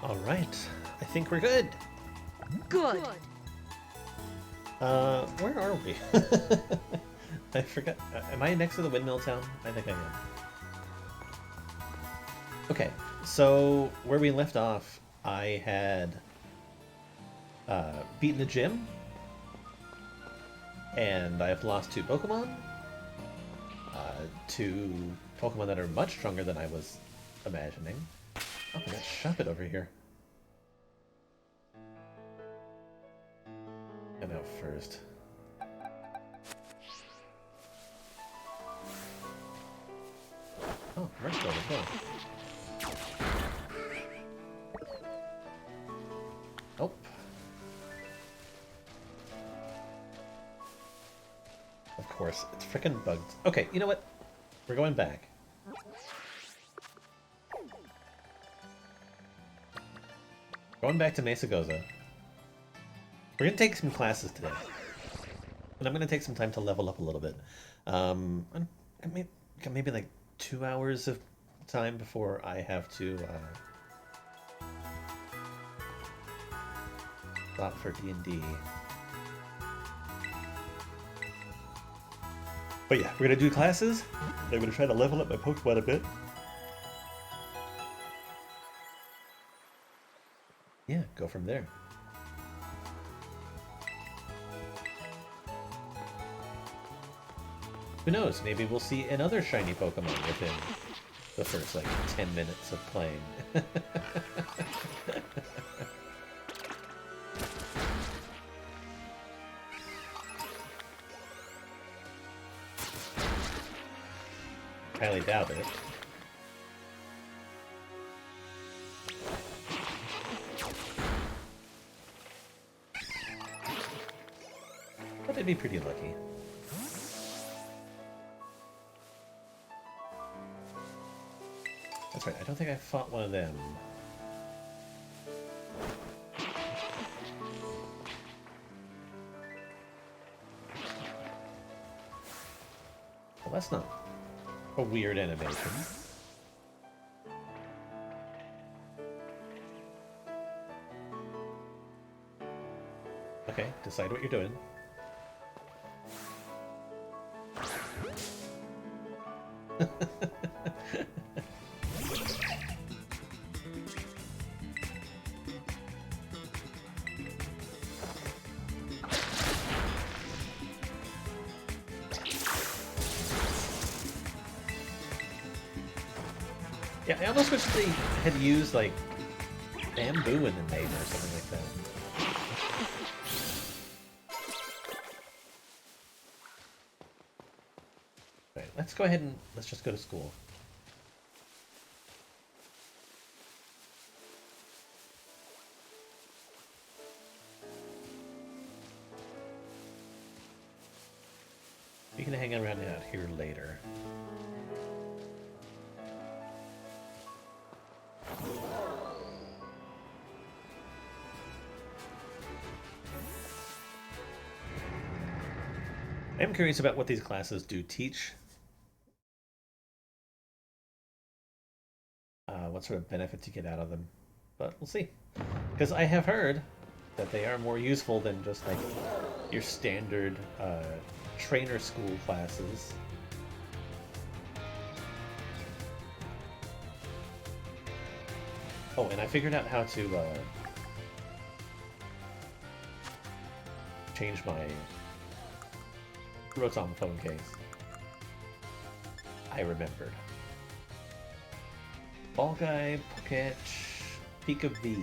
All right, I think we're good. Good. Where are we? I forgot. Am I next to the windmill town? I think I am. Okay, so where we left off, I had beaten the gym, and I've lost two Pokemon. Two Pokemon that are much stronger than I was imagining. Oh, we got Shuppet over here. And out first. Oh, Merciful as well. Nope. Of course, it's frickin' bugged. Okay, you know what? We're going back. Going back to Mesa Goza. We're gonna take some classes today. And I'm gonna take some time to level up a little bit. Maybe like 2 hours of time before I have to stop for D&D. But yeah, we're gonna do classes. I'm gonna try to level up my Pokemon a bit. Yeah, go from there. Who knows? Maybe we'll see another shiny Pokemon within the first, like, 10 minutes of playing. Highly doubt it. But I'd be pretty lucky. That's right, I don't think I fought one of them. Well, that's not a weird animation. Okay, decide what you're doing. Yeah, I almost wish they had used, like, bamboo in the name or something like that. Right, let's go ahead and let's just go to school. We can hang around out here later. I am curious about what these classes do teach. What sort of benefits you get out of them. But we'll see. Because I have heard that they are more useful than just like your standard trainer school classes. Oh, and I figured out how to change my Rotom phone case. I remembered. Ball Guy, Poketch, Pika V.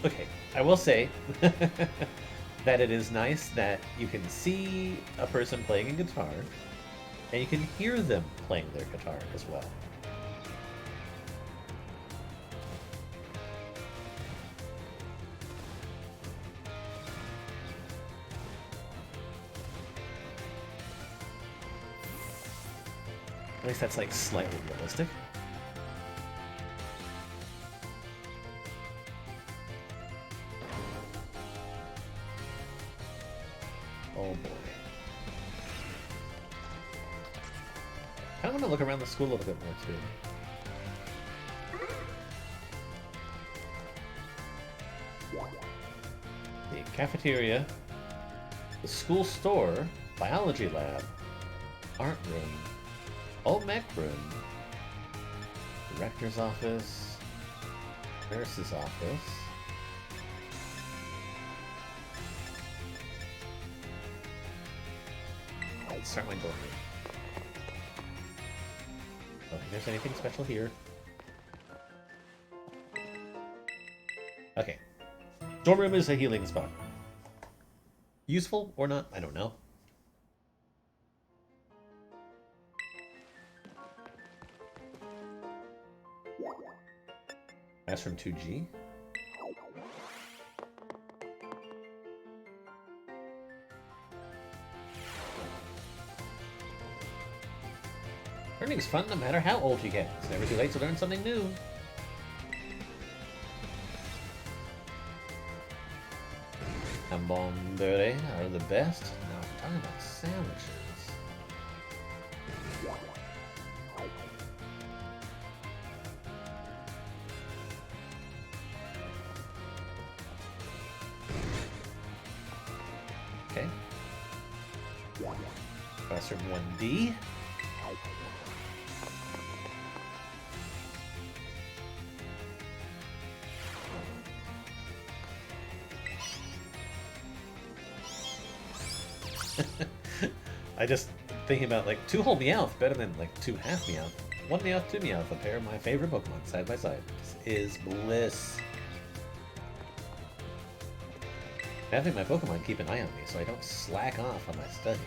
Okay, I will say that it is nice that you can see a person playing a guitar, and you can hear them playing their guitar as well. least that's like slightly realistic. Oh boy. I kind of want to look around the school a little bit more too. The cafeteria, the school store, biology lab, art room, old mech room, director's office, nurse's office. Let's start my door here. I don't think there's anything special here. Okay. Dorm room is a healing spot. Useful or not, I don't know. Classroom 2G. Learning's fun no matter how old you get. It's never too late to learn something new. Hamburger are the best. Now we're talking about sandwiches. Okay. Classroom 1D. I just thinking about like 2 whole Meowth better than like 2 half Meowth. 1 Meowth, 2 Meowth, a pair of my favorite Pokemon side by side. This is bliss. Having my Pokemon keep an eye on me so I don't slack off on my studies.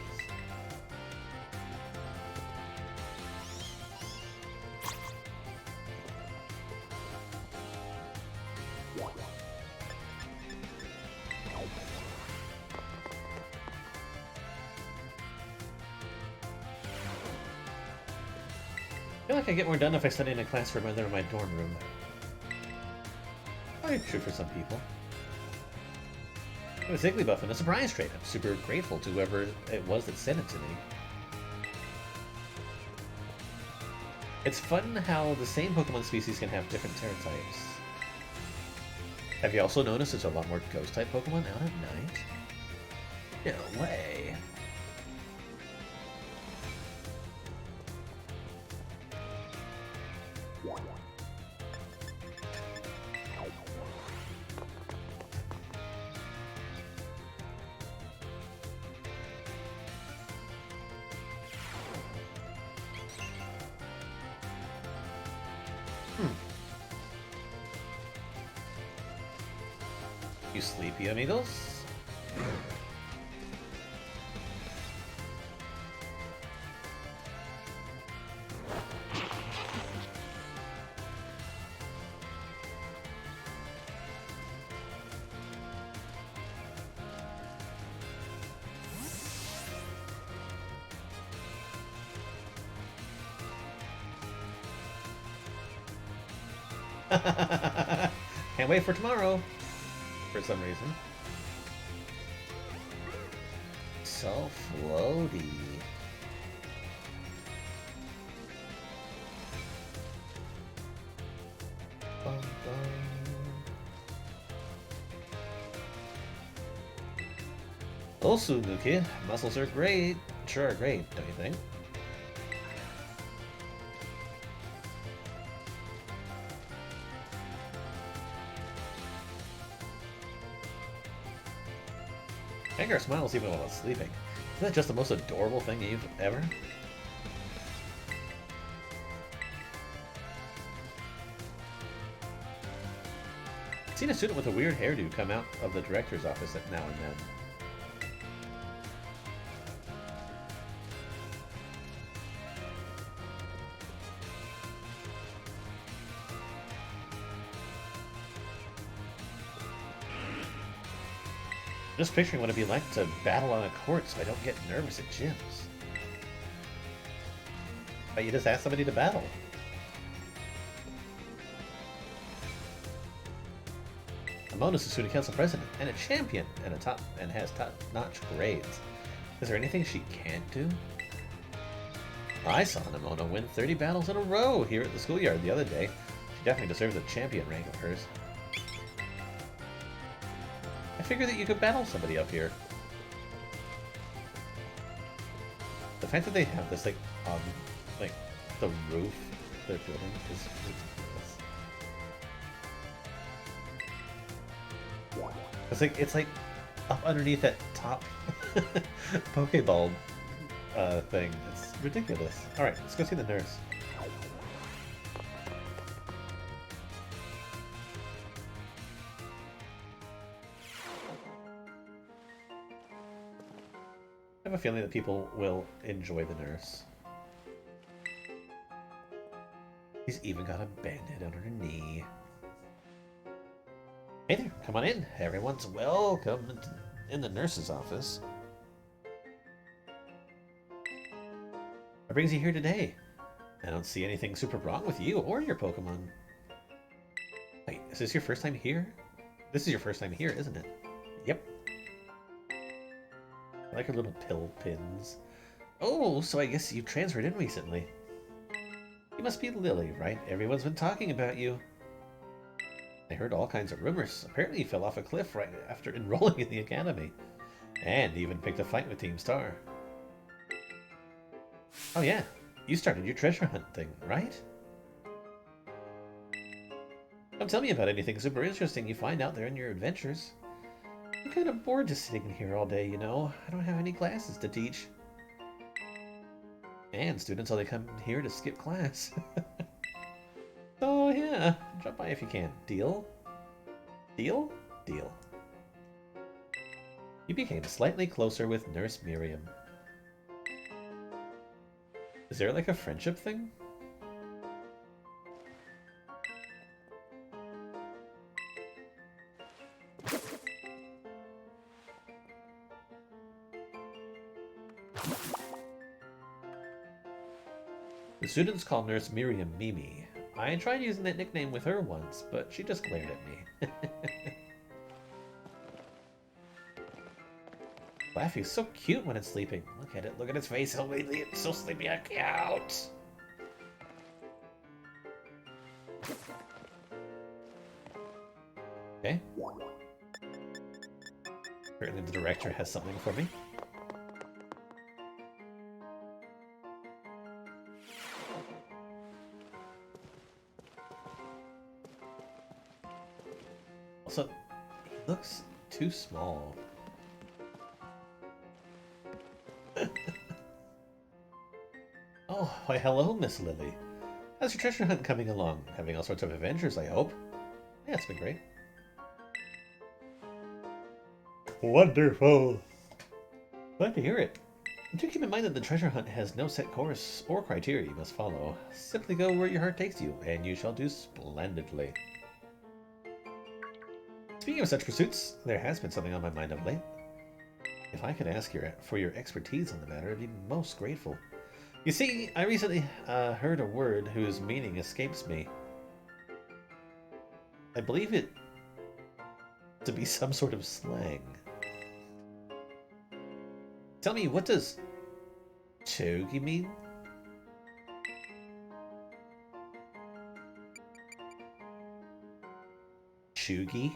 I feel like I get more done if I study in a classroom rather than my dorm room. Probably true for some people. It was Zigglybuff in a surprise trade. I'm super grateful to whoever it was that sent it to me. It's fun how the same Pokemon species can have different Tera types. Have you also noticed there's a lot more Ghost-type Pokemon out at night? No way. You sleepy, amigos? Can't wait for tomorrow. For some reason. So floaty. Bum, bum. Also, Nuki, muscles are great. Sure are great, don't you think? Gengar smiles even while sleeping. Isn't that just the most adorable thing you've ever? I've seen a student with a weird hairdo come out of the director's office now and then. Just picturing what it'd be like to battle on a court so I don't get nervous at gyms. But you just ask somebody to battle. Amona's a student council president and a champion and has top-notch grades. Is there anything she can't do? I saw Nimona win 30 battles in a row here at the schoolyard the other day. She definitely deserves a champion rank of hers. I figured that you could battle somebody up here. The fact that they have this, like, the roof they're building is ridiculous. It's like up underneath that top Pokeball thing. It's ridiculous. Alright, let's go see the nurse. I have a feeling that people will enjoy the nurse. He's even got a bandit on her knee. Hey there, come on in. Everyone's welcome in the nurse's office. What brings you here today? I don't see anything super wrong with you or your Pokemon. Wait, is this your first time here? This is your first time here, isn't it? Yep. I like her little pill pins. Oh, so I guess you transferred in recently. You must be Lily, right? Everyone's been talking about you. I heard all kinds of rumors. Apparently you fell off a cliff right after enrolling in the academy. And even picked a fight with Team Star. Oh yeah, you started your treasure hunt thing, right? Don't tell me about anything super interesting you find out there in your adventures. I'm kind of bored just sitting here all day, you know. I don't have any classes to teach. And students only come here to skip class. So yeah, drop by if you can. Deal? Deal? Deal. You became slightly closer with Nurse Miriam. Is there like a friendship thing? The students call Nurse Miriam Mimi. I tried using that nickname with her once, but she just glared at me. Laffy's so cute when it's sleeping. Look at it, look at its face, so lately it's so sleepy and cute. Okay. Apparently the director has something for me. Also, he looks too small. Oh, why hello, Miss Lily. How's your treasure hunt coming along? Having all sorts of adventures, I hope. Yeah, it's been great. Wonderful! Glad to hear it. Do keep in mind that the treasure hunt has no set course or criteria you must follow. Simply go where your heart takes you, and you shall do splendidly. Speaking of such pursuits, there has been something on my mind of late. If I could ask for your expertise on the matter, I'd be most grateful. You see, I recently heard a word whose meaning escapes me. I believe it to be some sort of slang. Tell me, what does Chogi mean? Chugi?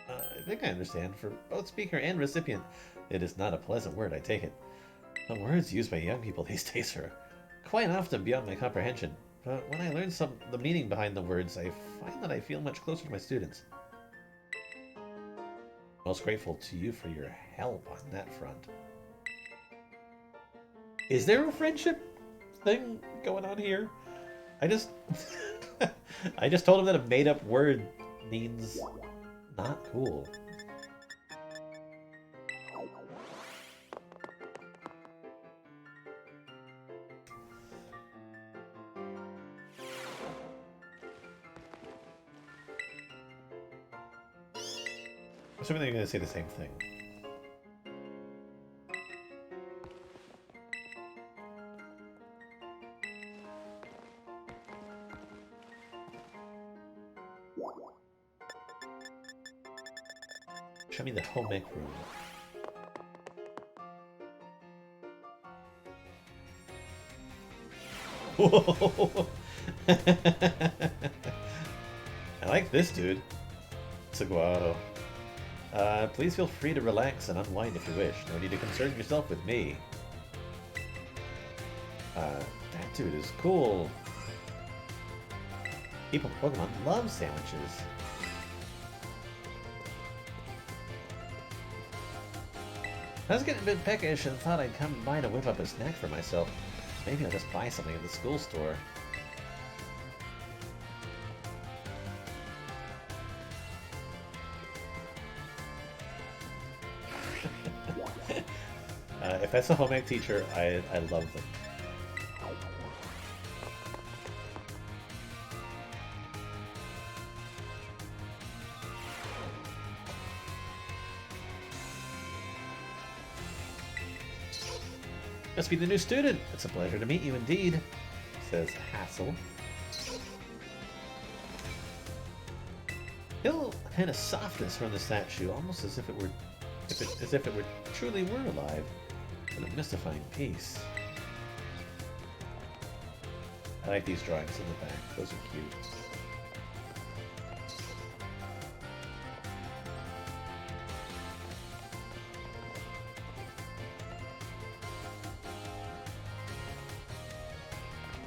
I think I understand. For both speaker and recipient, it is not a pleasant word, I take it. The words used by young people these days are quite often beyond my comprehension, but when I learn the meaning behind the words, I find that I feel much closer to my students. Most grateful to you for your help on that front. Is there a friendship thing going on here? I just I just told him that a made-up word means not cool. Assuming they're going to say the same thing. Show me the home ec room. Whoa! I like this dude. Saguaro. Please feel free to relax and unwind if you wish. No need to concern yourself with me. That dude is cool. People in Pokemon love sandwiches. I was getting a bit peckish and thought I'd come by to whip up a snack for myself. Maybe I'll just buy something at the school store. If that's a home ec teacher, I love them. Must be the new student. It's a pleasure to meet you indeed, says Hassel. Feel a hint of softness from the statue, almost as if it were truly were alive. What a mystifying piece. I like these drawings in the back. Those are cute.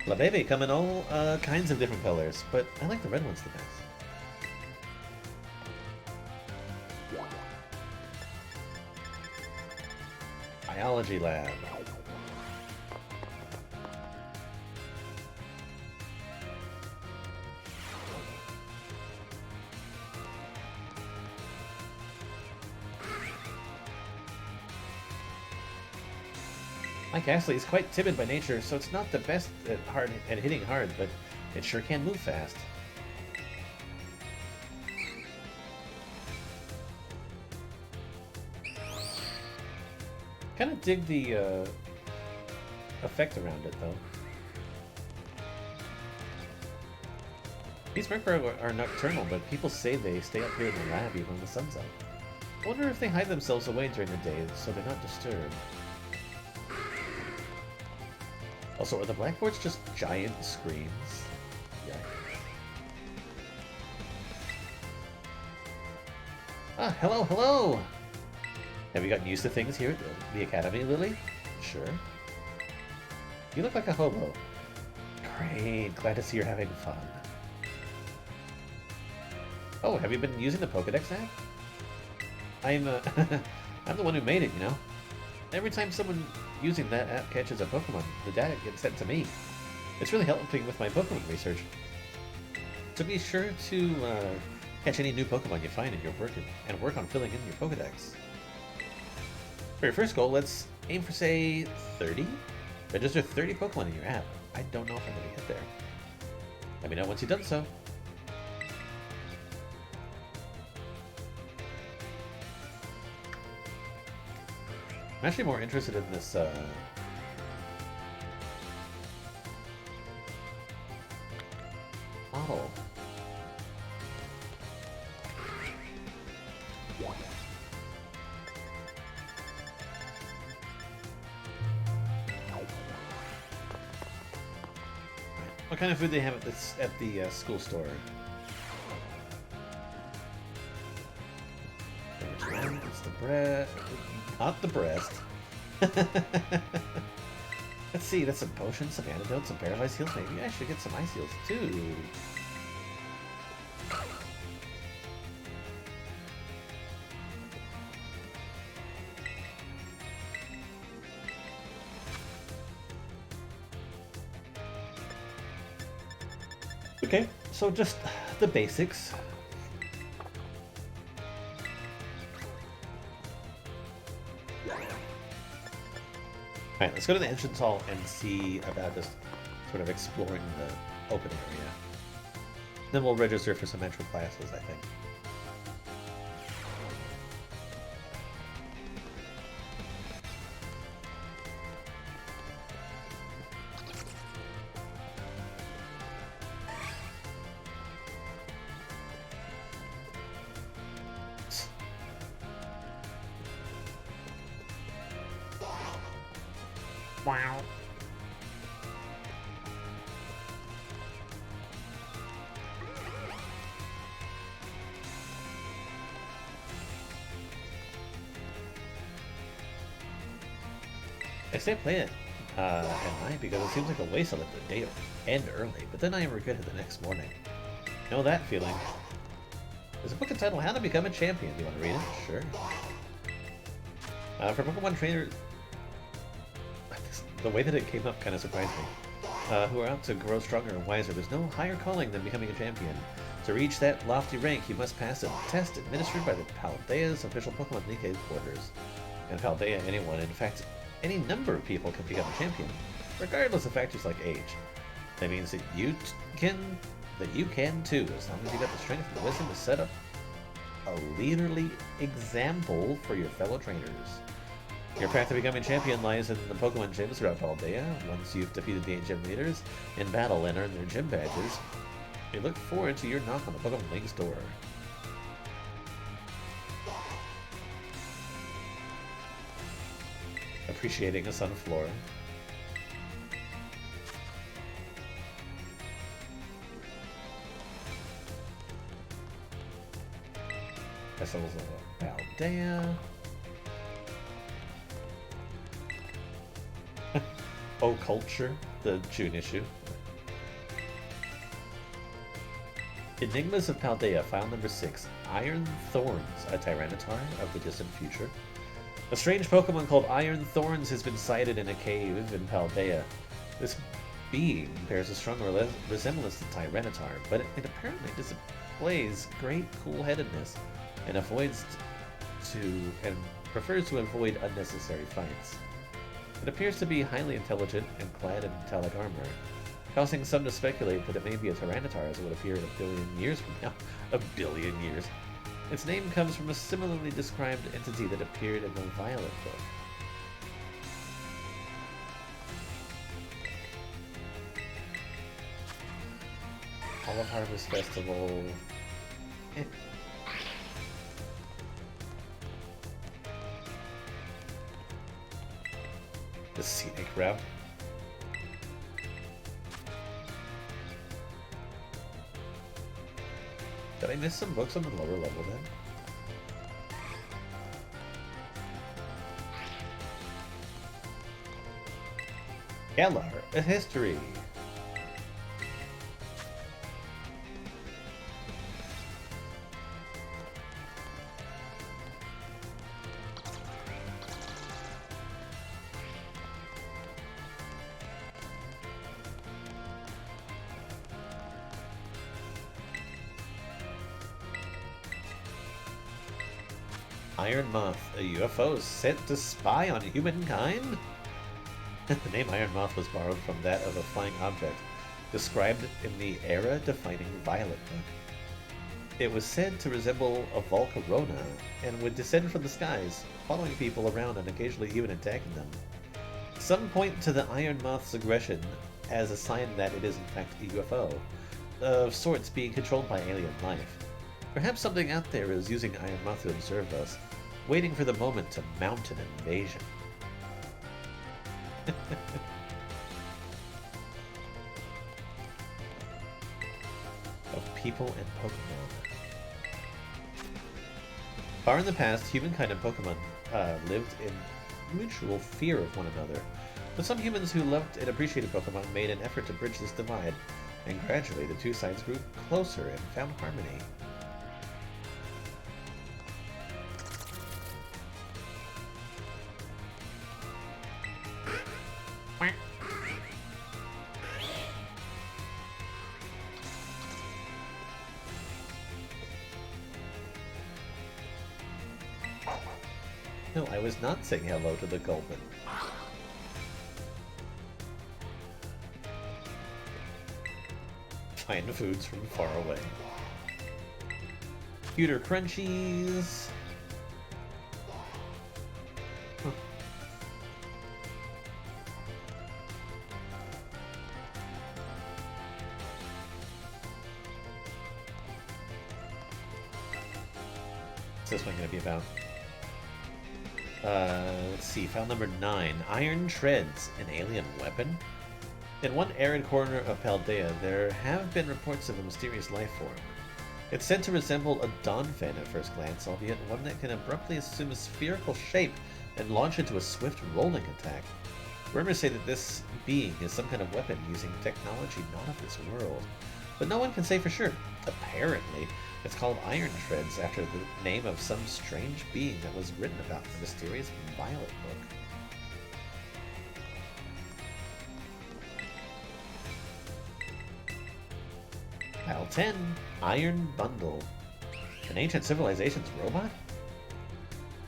La Bebe come in all kinds of different colors, but I like the red ones the best. Biology lab. Mike Astley is quite timid by nature, so it's not the best at hitting hard, but it sure can move fast. Kind of dig the effect around it, though. These Murkrow are nocturnal, but people say they stay up here in the lab even when the sun's out. I wonder if they hide themselves away during the day so they're not disturbed. Also, are the blackboards just giant screens? Yeah. Ah, hello, hello! Have you gotten used to things here at the Academy, Lily? Sure. You look like a hobo. Great, glad to see you're having fun. Oh, have you been using the Pokédex app? I'm the one who made it, you know? Every time someone using that app catches a Pokemon, the data gets sent to me. It's really helping with my Pokemon research. So be sure to catch any new Pokemon you find in your work and work on filling in your Pokédex. For your first goal, let's aim for, say, 30? Register 30 Pokemon in your app. I don't know if I'm going to get there. Let me know once you've done so. I'm actually more interested in this, model. What kind of food they have at the school store? It's the bread, not the breast. Let's see, that's some potions, some antidotes, some paralyzed heals. Maybe I should get some ice heals too. Okay, so just the basics. Alright, let's go to the entrance hall and see about just sort of exploring the open area. Then we'll register for some entry classes, I think. I say play it at night because it seems like a waste to let the day end early, but then I regret it the next morning. Know that feeling. There's a book entitled How to Become a Champion. Do you want to read it? Sure. For Pokemon trainers, the way that it came up kind of surprised me. Who are out to grow stronger and wiser, there's no higher calling than becoming a champion. To reach that lofty rank, you must pass a test administered by the Paldea's official Pokemon League headquarters. And Paldea, anyone, in fact, any number of people can become a champion, regardless of factors like age. That means that you can too, as long as you got the strength and the wisdom to set up a leaderly example for your fellow trainers. Your path to becoming champion lies in the Pokemon gyms throughout Paldea. Once you've defeated the gym leaders in battle and earned their gym badges, we look forward to your knock on the Pokemon League's door. Appreciating a Sunflora. Vessels of Paldea. Oh, Culture, the June issue. Enigmas of Paldea, file number 6. Iron Thorns, a Tyranitar of the distant future. A strange Pokemon called Iron Thorns has been sighted in a cave in Paldea. This being bears a strong resemblance to Tyranitar, but it apparently displays great cool-headedness and prefers to avoid unnecessary fights. It appears to be highly intelligent and clad in metallic armor, causing some to speculate that it may be a Tyranitar as it would appear in a billion years from now. A billion years. Its name comes from a similarly described entity that appeared in the Violet book. Olive Harvest Festival. The scenic route. Did I miss some books on the lower level then? Galar, a history. Iron Moth, a UFO sent to spy on humankind? The name Iron Moth was borrowed from that of a flying object, described in the era-defining Violet book. It was said to resemble a Volcarona, and would descend from the skies, following people around and occasionally even attacking them. Some point to the Iron Moth's aggression as a sign that it is in fact a UFO, of sorts being controlled by alien life. Perhaps something out there is using Iron Moth to observe us, waiting for the moment to mount an invasion. Of people and Pokemon. Far in the past, humankind and Pokemon lived in mutual fear of one another, but some humans who loved and appreciated Pokemon made an effort to bridge this divide, and gradually the two sides grew closer and found harmony. No, I was not saying hello to the Gulpin. Find foods from far away. Cuter crunchies. Huh. What's this one going to be about? Let's see, file number 9. Iron Treads, an alien weapon? In one arid corner of Paldea, there have been reports of a mysterious life form. It's said to resemble a Donphan at first glance, albeit one that can abruptly assume a spherical shape and launch into a swift rolling attack. Rumors say that this being is some kind of weapon using technology not of this world, but no one can say for sure. Apparently, it's called Iron Treads after the name of some strange being that was written about in the mysterious Violet book. File 10, Iron Bundle. An ancient civilization's robot?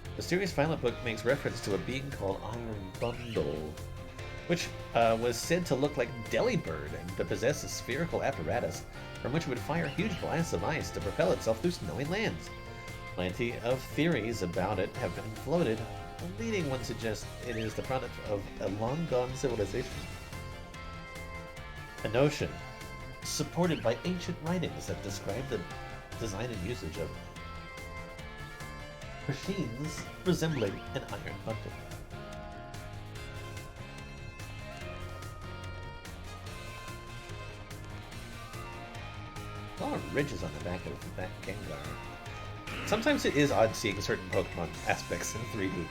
The Mysterious Violet book makes reference to a being called Iron Bundle, which was said to look like Delibird and to possess a spherical apparatus from which it would fire huge blasts of ice to propel itself through snowy lands. Plenty of theories about it have been floated. A leading one suggests it is the product of a long-gone civilization. A notion supported by ancient writings that describe the design and usage of machines resembling an iron bundle. A lot of ridges on the back of that Gengar. Sometimes it is odd seeing certain Pokemon aspects in 3D.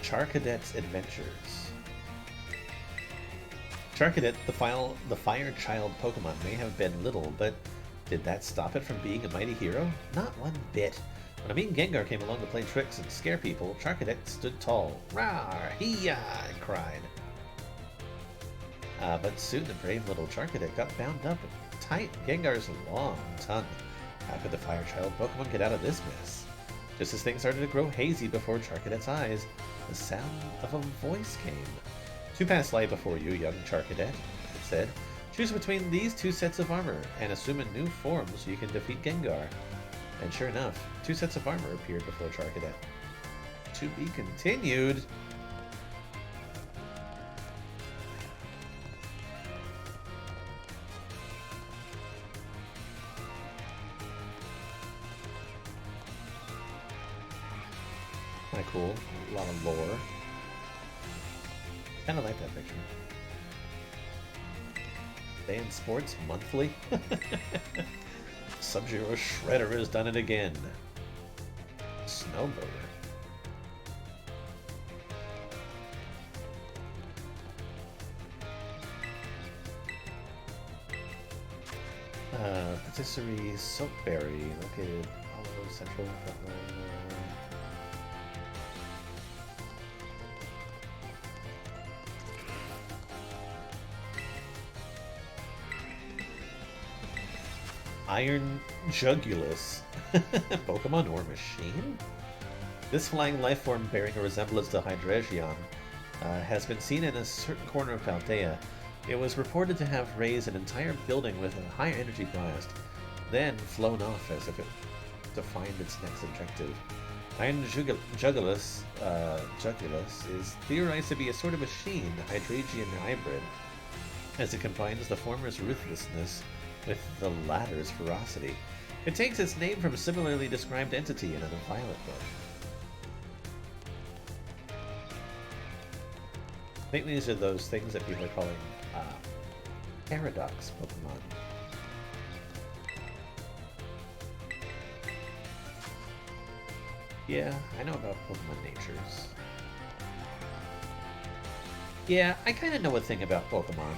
Charcadet's Adventures. Charcadet, the Fire Child Pokemon, may have been little, but did that stop it from being a mighty hero? Not one bit. When a mean Gengar came along to play tricks and scare people, Charcadet stood tall. Rawr! Hee-yah! It cried. But soon the brave little Charcadet got bound up tight in Gengar's long tongue. How could the Fire Child Pokemon get out of this mess? Just as things started to grow hazy before Charcadet's eyes, the sound of a voice came. Two paths lie before you, young Charcadet, it said. Choose between these two sets of armor, and assume a new form so you can defeat Gengar. And sure enough, two sets of armor appeared before Charcadet. To be continued. Kinda cool. A lot of lore. Kinda like that picture. Band Sports Monthly? Sub-Zero Shredder has done it again. Snowboarder. Patisserie Soapberry, located all over Central. Iron Jugulus. Pokemon or machine? This flying life form bearing a resemblance to Hydreigon has been seen in a certain corner of Paldea. It was reported to have raised an entire building with a high energy blast, then flown off as if it defined its next objective. Iron Jugulus is theorized to be a sort of machine, Hydreigon hybrid, as it combines the former's ruthlessness with the latter's ferocity. It takes its name from a similarly described entity in a Violet book. I think these are those things that people are calling paradox Pokemon. Yeah, I know about Pokemon natures. Yeah, I kind of know a thing about Pokemon.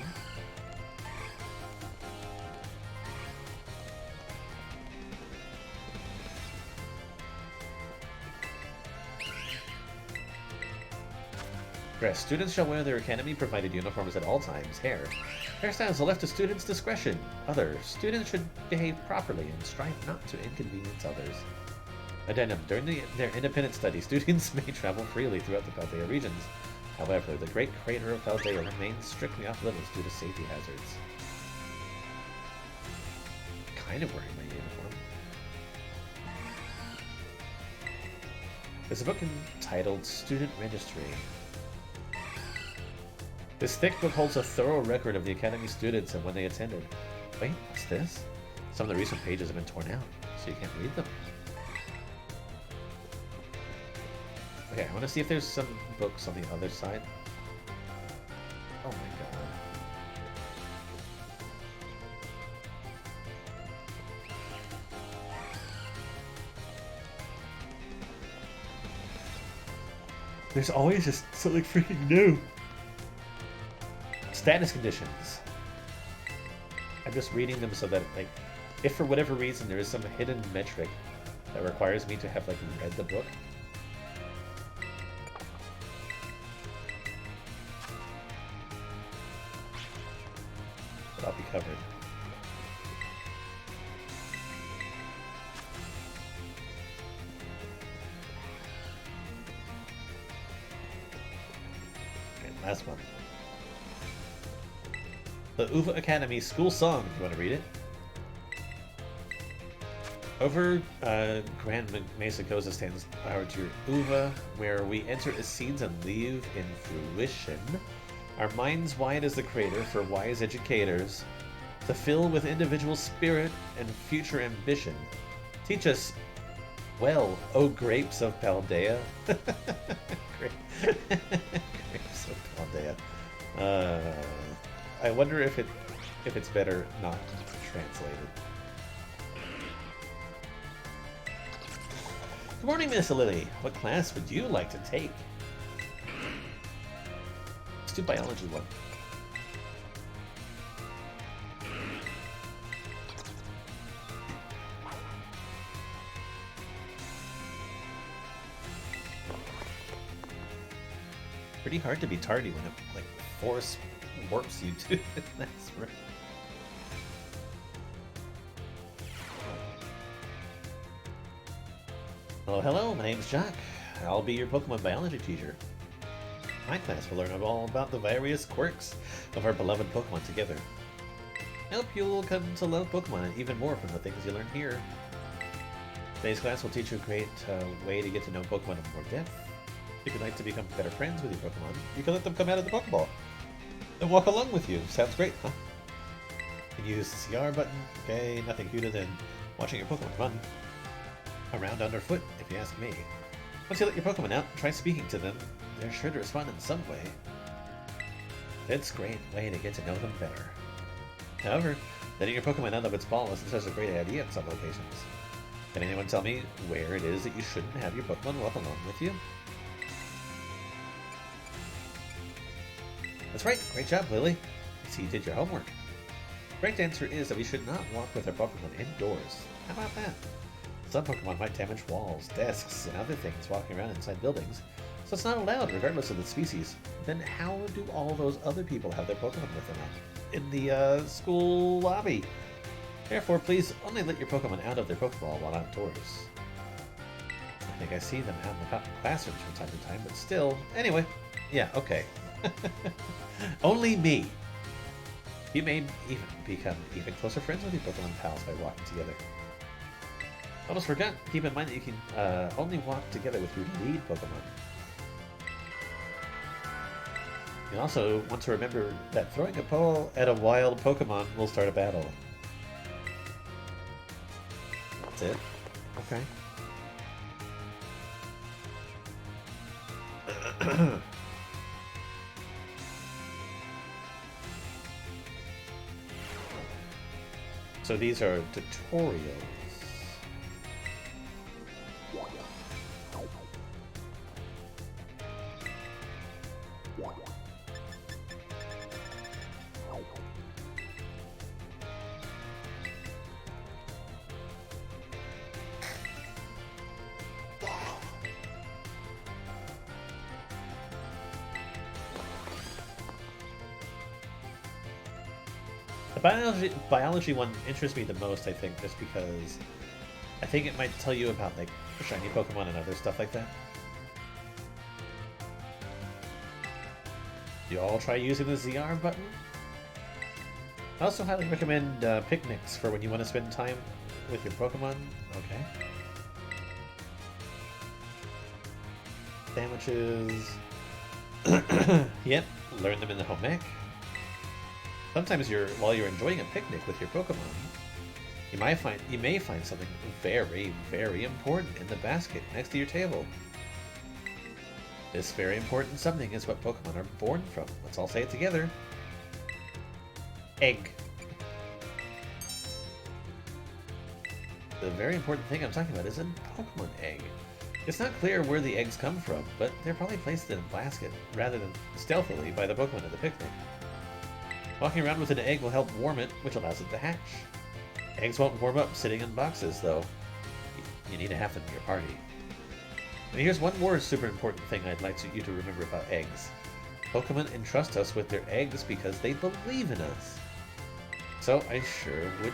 Dress. Students shall wear their academy-provided uniforms at all times. Hairstyles are left to students' discretion. Other. Students should behave properly and strive not to inconvenience others. Addendum. During their independent study, students may travel freely throughout the Paldea regions. However, the Great Crater of Paldea remains strictly off-limits due to safety hazards. Kind of wearing my uniform. There's a book entitled Student Registry. This thick book holds a thorough record of the Academy students and when they attended. Wait, what's this? Some of the recent pages have been torn out, so you can't read them. Okay, I want to see if there's some books on the other side. Oh my god. There's always just something freaking new. Status conditions. I'm just reading them so that, like, if for whatever reason there is some hidden metric that requires me to have, like, read the book, I'll be covered. Okay, last one. The Uva Academy School Song. Do you want to read it? Over Grand Mesa Goza stands power to Uva, where we enter as seeds and leave in fruition. Our minds wide as the crater for wise educators, to fill with individual spirit and future ambition. Teach us well, O grapes of Paldea. Grapes of Paldea. I wonder if it's better not translated. Good morning, Miss Lily. What class would you like to take? Let's do biology one. Pretty hard to be tardy when it, like, force warps you to the next room. Oh, hello, my name's Jack. I'll be your Pokemon biology teacher. My class will learn all about the various quirks of our beloved Pokemon together. I hope you'll come to love Pokemon even more from the things you learn here. Today's class will teach you a great way to get to know Pokemon in more depth. If you'd like to become better friends with your Pokemon, you can let them come out of the Pokeball and walk along with you. Sounds great, huh? You can use the CR button. Okay, nothing cuter than watching your Pokemon run around underfoot, if you ask me. Once you let your Pokemon out, try speaking to them. They're sure to respond in some way. It's a great way to get to know them better. However, letting your Pokemon out of its ball isn't such a great idea in some locations. Can anyone tell me where it is that you shouldn't have your Pokemon walk along with you? That's right, great job, Lily. I see you did your homework. The correct answer is that we should not walk with our Pokemon indoors. How about that? Some Pokemon might damage walls, desks, and other things walking around inside buildings, so it's not allowed regardless of the species. Then how do all those other people have their Pokemon with them in the school lobby? Therefore, please only let your Pokemon out of their Pokeball while outdoors. I think I see them out in the classrooms from time to time, but still. Anyway, yeah, okay. Only me. You may even become even closer friends with your Pokemon pals by walking together. Almost forgot, keep in mind that you can only walk together with your lead Pokemon. You also want to remember that throwing a ball at a wild Pokemon will start a battle. That's it. Okay. So these are tutorials. The biology one interests me the most, I think, just because I think it might tell you about, like, shiny Pokemon and other stuff like that. You all try using the ZR button? I also highly recommend picnics for when you want to spend time with your Pokemon. Okay. Sandwiches. Yep, learn them in the home ec. Sometimes while you're enjoying a picnic with your Pokemon, you may find something very, very important in the basket next to your table. This very important something is what Pokemon are born from. Let's all say it together. Egg. The very important thing I'm talking about is a Pokemon egg. It's not clear where the eggs come from, but they're probably placed in a basket, rather than stealthily by the Pokemon at the picnic. Walking around with an egg will help warm it, which allows it to hatch. Eggs won't warm up sitting in boxes, though. You need to have them in your party. And here's one more super important thing I'd like you to remember about eggs. Pokemon entrust us with their eggs because they believe in us. So I sure would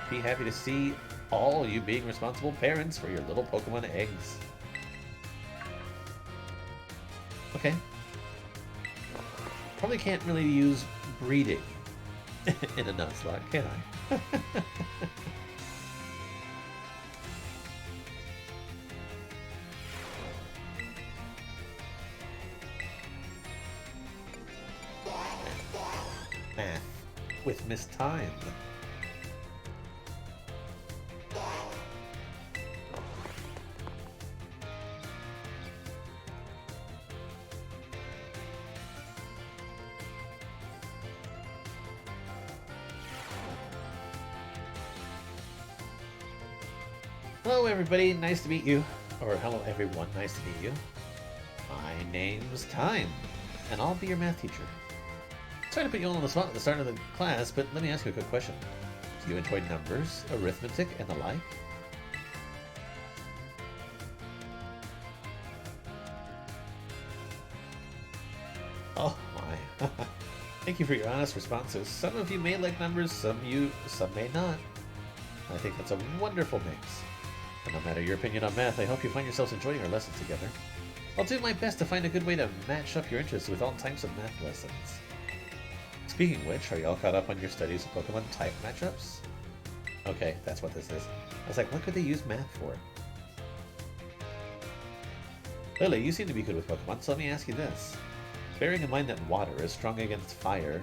be happy to see all you being responsible parents for your little Pokemon eggs. Okay. Probably can't really use breeding in a Nuzlocke, can I? Math with Miss Time. Hello everybody, nice to meet you. Or hello everyone, nice to meet you. My name's Time, and I'll be your math teacher. Sorry to put you all on the spot at the start of the class, but let me ask you a quick question. Do you enjoy numbers, arithmetic, and the like? Oh my. Thank you for your honest responses. Some of you may like numbers, some may not. I think that's a wonderful mix. And no matter your opinion on math, I hope you find yourselves enjoying our lessons together. I'll do my best to find a good way to match up your interests with all types of math lessons. Speaking of which, are you all caught up on your studies of Pokemon type matchups? Okay, that's what this is. I was like, what could they use math for? Lily, you seem to be good with Pokemon, so let me ask you this. Bearing in mind that water is strong against fire,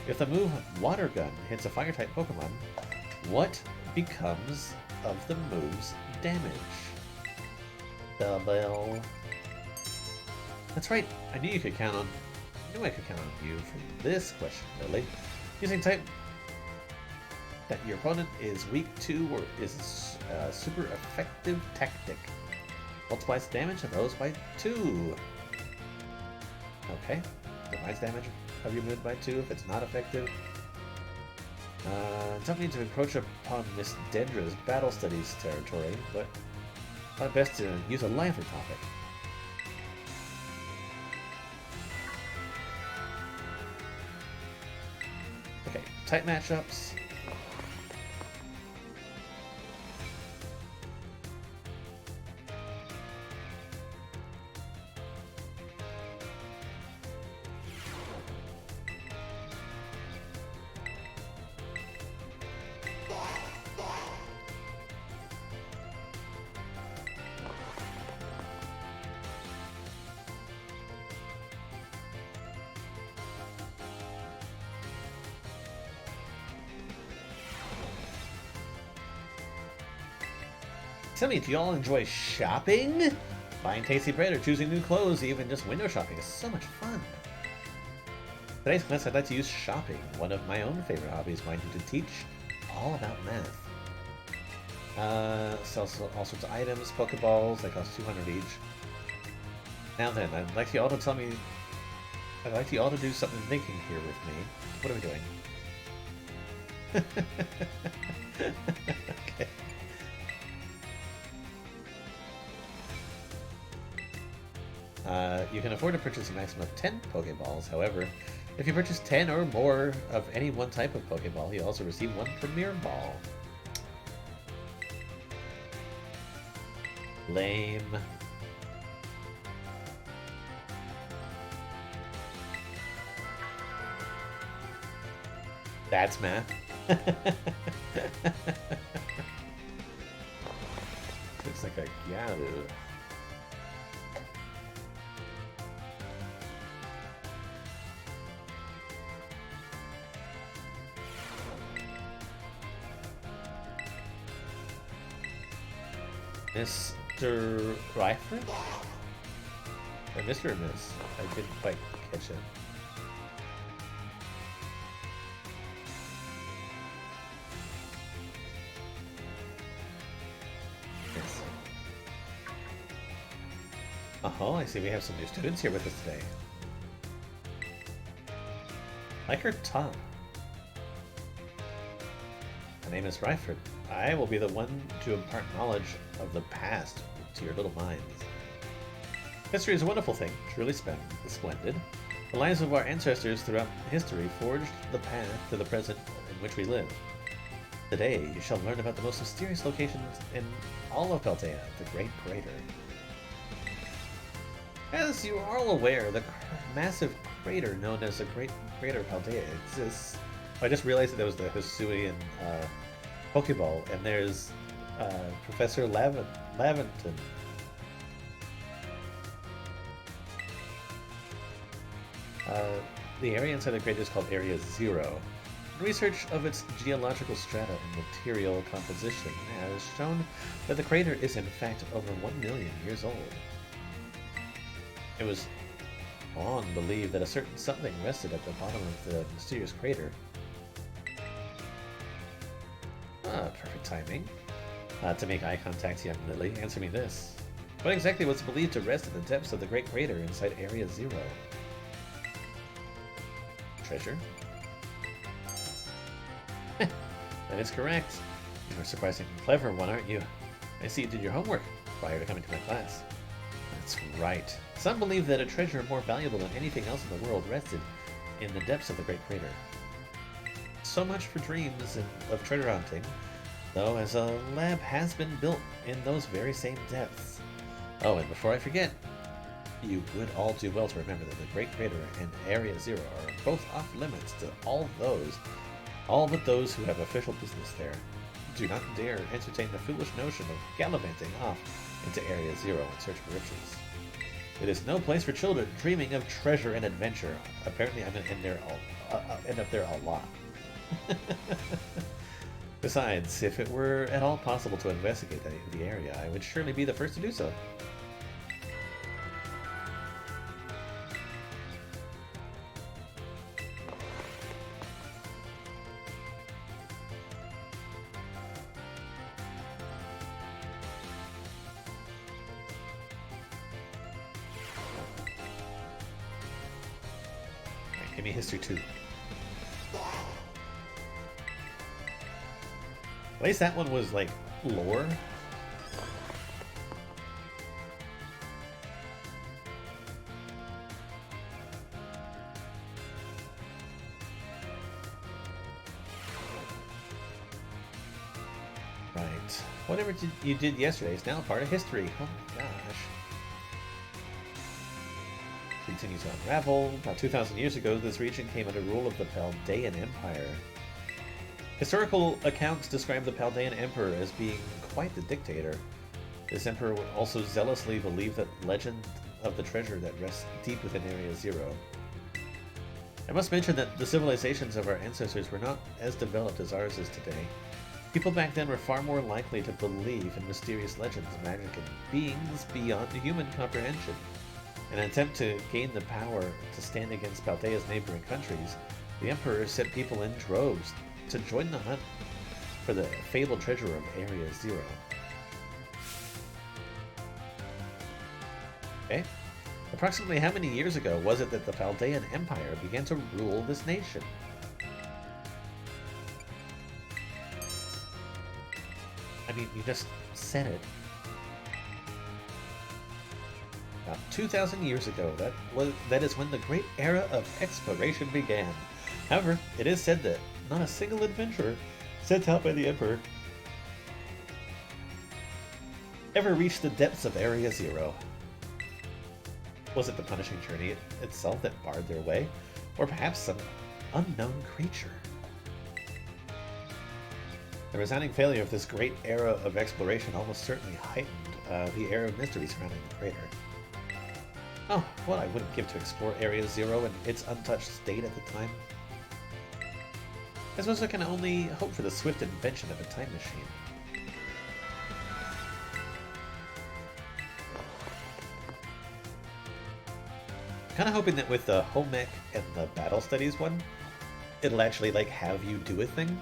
if the move Water Gun hits a fire-type Pokemon, what becomes of the move's damage? Double. That's right. I knew I could count on you for this question, Lily. Using type that your opponent is weak to or is a super effective tactic. Multiplies the damage of those by 2. Okay. Divides damage of your move by 2 if it's not effective. Don't need to encroach upon Miss Dendra's battle studies territory, but thought best to use a lively topic. Okay, type matchups. Tell me, do y'all enjoy shopping? Buying tasty bread or choosing new clothes, even just window shopping is so much fun. Today's class I'd like to use shopping, one of my own favorite hobbies, mind you, to teach all about math. Sells all sorts of items, Pokeballs, they cost 200 each. Now then, I'd like you all to do something thinking here with me. What are we doing? Okay. You can afford to purchase a maximum of 10 Pokeballs. However, if you purchase 10 or more of any one type of Pokeball, you also receive one Premier Ball. Lame. That's math. Looks like a Yaru. Mr. Ryford? Mr. or Miss? I didn't quite catch it. Yes. Oh, I see we have some new students here with us today. Like her tongue. My name is Ryford. I will be the one to impart knowledge of the past to your little minds. History is a wonderful thing, truly splendid. The lives of our ancestors throughout history forged the path to the present in which we live. Today, you shall learn about the most mysterious locations in all of Paldea, the Great Crater. As you are all aware, the massive crater known as the Great Crater of Paldea exists. I just realized that there was the Hisuian Pokeball, and there's Professor Laventon. The area inside the crater is called Area Zero. Research of its geological strata and material composition has shown that the crater is in fact over 1 million years old. It was long believed that a certain something rested at the bottom of the mysterious crater. Perfect timing. To make eye contact, young Lily, answer me this. What exactly was believed to rest in the depths of the Great Crater inside Area Zero? Treasure? That is correct. You're a surprisingly clever one, aren't you? I see you did your homework prior to coming to my class. That's right. Some believe that a treasure more valuable than anything else in the world rested in the depths of the Great Crater. So much for dreams of treasure hunting, though, as a lab has been built in those very same depths. Oh, and before I forget, you would all do well to remember that the Great Crater and Area Zero are both off limits to all but those who have official business there. Do not dare entertain the foolish notion of gallivanting off into Area Zero in search for riches. It is no place for children dreaming of treasure and adventure. Apparently, I'm gonna end up there a lot. Besides, if it were at all possible to investigate the area, I would surely be the first to do so. Give me history 2. At least that one was like lore. Right. Whatever you did yesterday is now part of history. Oh my gosh. Continue to unravel. About 2,000 years ago, this region came under rule of the Paldean Empire. Historical accounts describe the Paldean Emperor as being quite the dictator. This emperor would also zealously believe that legend of the treasure that rests deep within Area Zero. I must mention that the civilizations of our ancestors were not as developed as ours is today. People back then were far more likely to believe in mysterious legends, magic, and beings beyond human comprehension. In an attempt to gain the power to stand against Paldea's neighboring countries, the Emperor sent people in droves to join the hunt for the fabled treasure of Area Zero. Okay. Approximately how many years ago was it that the Paldean Empire began to rule this nation? I mean, you just said it. About 2,000 years ago, that is when the great era of exploration began. However, it is said that not a single adventurer sent out by the Emperor ever reached the depths of Area Zero. Was it the punishing journey itself that barred their way, or perhaps some unknown creature? The resounding failure of this great era of exploration almost certainly heightened the air of mystery surrounding the crater. Oh, what I wouldn't give to explore Area Zero in its untouched state at the time. I suppose I can only hope for the swift invention of a time machine. Kind of hoping that with the home ec and the battle studies one, it'll actually like have you do a thing.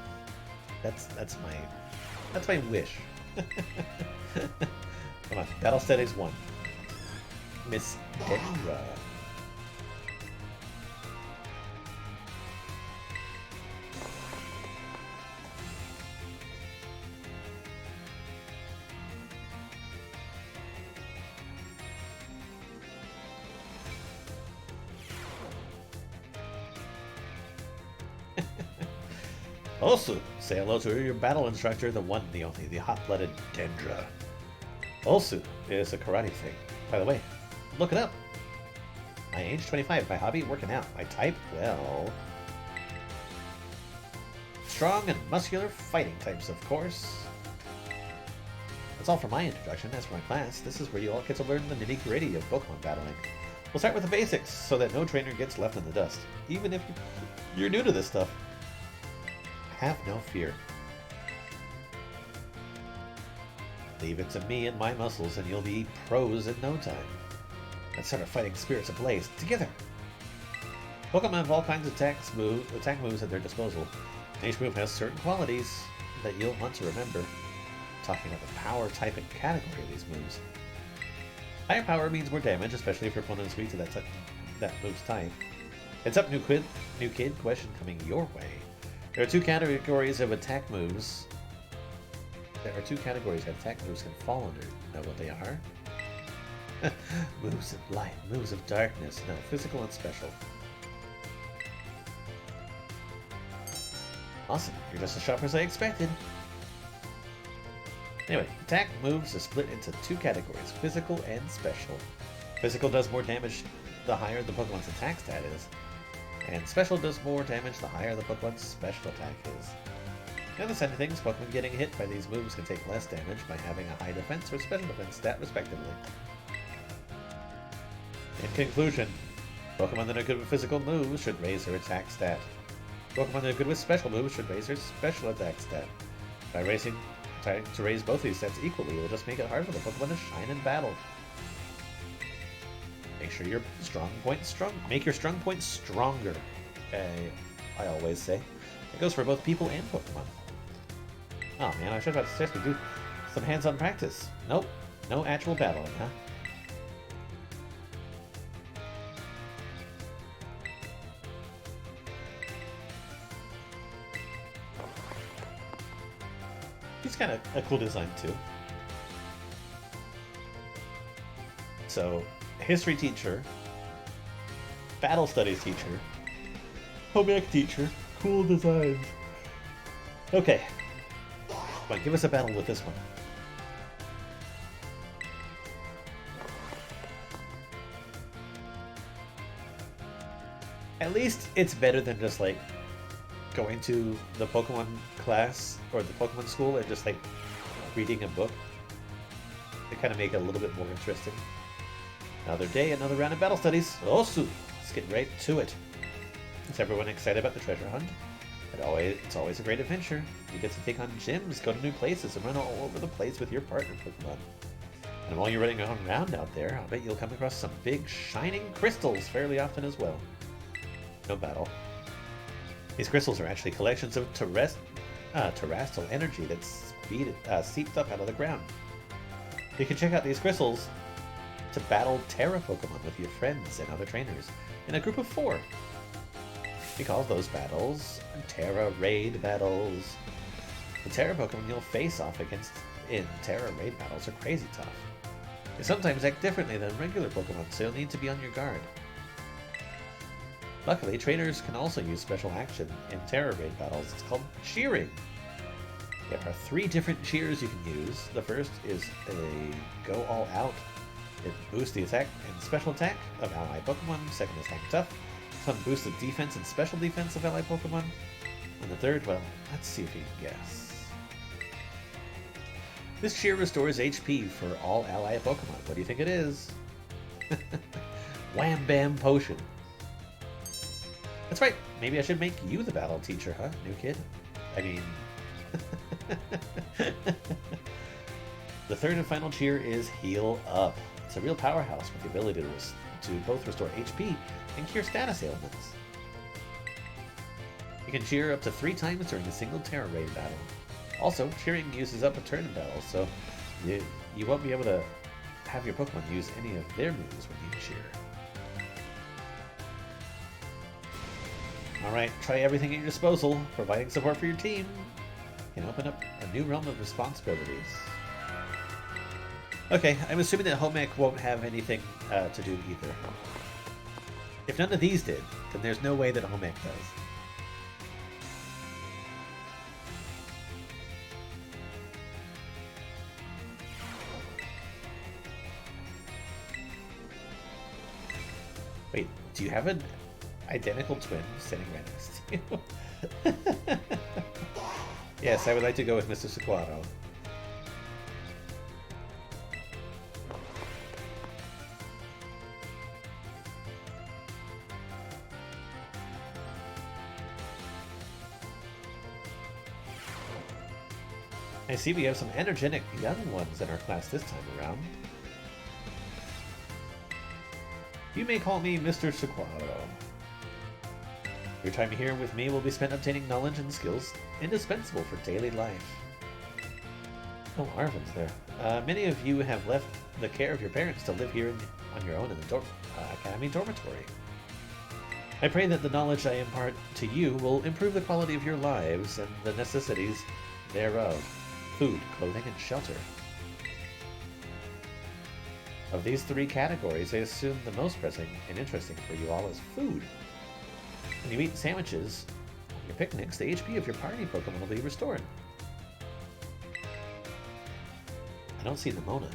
That's my wish. Come on, battle studies 1. Miss Dendra. Also, say hello to your battle instructor, the one, the only, the hot-blooded Dendra. Also, is a karate thing. By the way, look it up. My age, 25. My hobby, working out. My type, well... strong and muscular fighting types, of course. That's all for my introduction. As for my class, this is where you all get to learn the nitty-gritty of Pokemon battling. We'll start with the basics, so that no trainer gets left in the dust. Even if you're new to this stuff. Have no fear. Leave it to me and my muscles and you'll be pros in no time. Let's set our fighting spirits ablaze together. Pokemon have all kinds of attack moves at their disposal. Each move has certain qualities that you'll want to remember. Talking about the power type and category of these moves. Higher power means more damage, especially if your opponent is weak to that move's type. Heads up, new kid, question coming your way. There are 2 categories of attack moves. There are 2 categories that attack moves can fall under. Know what they are? Moves of light, moves of darkness. No, physical and special. Awesome, you're just as sharp as I expected. Anyway, attack moves are split into 2 categories, physical and special. Physical does more damage the higher the Pokemon's attack stat is. And special does more damage the higher the Pokemon's special attack is. On the side of things, Pokemon getting hit by these moves can take less damage by having a high defense or special defense stat respectively. In conclusion, Pokemon that are good with physical moves should raise their attack stat. Pokemon that are good with special moves should raise their special attack stat. Trying to raise both these stats equally will just make it hard for the Pokemon to shine in battle. Make sure your make your strong points stronger. I always say. It goes for both people and Pokemon. Oh man, I should have suggest we do some hands-on practice. Nope, no actual battling, huh? He's kind of a cool design too. So, history teacher, battle studies teacher, home ec teacher, cool designs. Okay, come on, give us a battle with this one. At least it's better than just like going to the Pokemon class or the Pokemon school and just like reading a book. They kind of make it a little bit more interesting. Another day, another round of battle studies. Osu! Let's get right to it. Is everyone excited about the treasure hunt? It's always a great adventure. You get to take on gyms, go to new places, and run all over the place with your partner Pokemon. And while you're running around out there, I'll bet you'll come across some big, shining crystals fairly often as well. No battle. These crystals are actually collections of terrestrial energy that's seeped up out of the ground. You can check out these crystals to battle Terra Pokemon with your friends and other trainers in a group of 4. We call those battles Terra Raid battles. The Terra Pokemon you'll face off against in Terra Raid battles are crazy tough. They sometimes act differently than regular Pokemon, so you'll need to be on your guard. Luckily, trainers can also use special action in Terra Raid battles. It's called cheering. There are 3 different cheers you can use. The first is a go all out. It boosts the attack and special attack of ally Pokemon. Second is Hang Tough. This one boosts the defense and special defense of ally Pokemon. And the third, well, let's see if you can guess. This cheer restores HP for all ally Pokemon. What do you think it is? Wham Bam Potion. That's right. Maybe I should make you the battle teacher, huh, new kid? I mean... The third and final cheer is Heal Up. It's a real powerhouse with the ability to both restore HP and cure status ailments. You can cheer up to 3 times during a single Terra Raid battle. Also, cheering uses up a turn in battle, so you won't be able to have your Pokemon use any of their moves when you cheer. Alright, try everything at your disposal. Providing support for your team can open up a new realm of responsibilities. Okay, I'm assuming that home ec won't have anything to do either. If none of these did, then there's no way that home ec does. Wait, do you have an identical twin sitting right next to you? Yes, I would like to go with Mr. Sequado. I see we have some energetic young ones in our class this time around. You may call me Mr. Sequado. Your time here with me will be spent obtaining knowledge and skills indispensable for daily life. Oh, Arvin's there. Many of you have left the care of your parents to live here on your own in the Academy dormitory. I pray that the knowledge I impart to you will improve the quality of your lives and the necessities thereof. Food, clothing, and shelter. Of these 3 categories, I assume the most pressing and interesting for you all is food. When you eat sandwiches on your picnics, the HP of your party Pokemon will be restored. I don't see Nimona.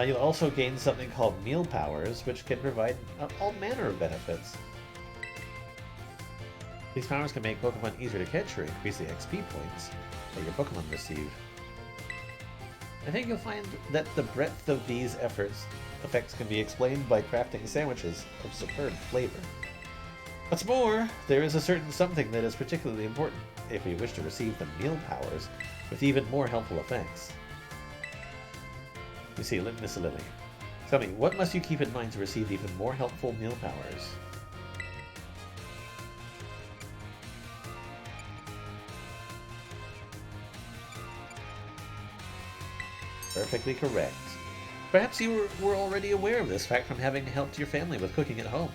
You'll also gain something called meal powers, which can provide all manner of benefits. These powers can make Pokemon easier to catch or increase the XP points that your Pokemon receive. I think you'll find that the breadth of these effects can be explained by crafting sandwiches of superb flavor. What's more, there is a certain something that is particularly important if you wish to receive the meal powers with even more helpful effects. You see, Miss Lily, tell me, what must you keep in mind to receive even more helpful meal powers? Perfectly correct. Perhaps you were already aware of this fact from having helped your family with cooking at home.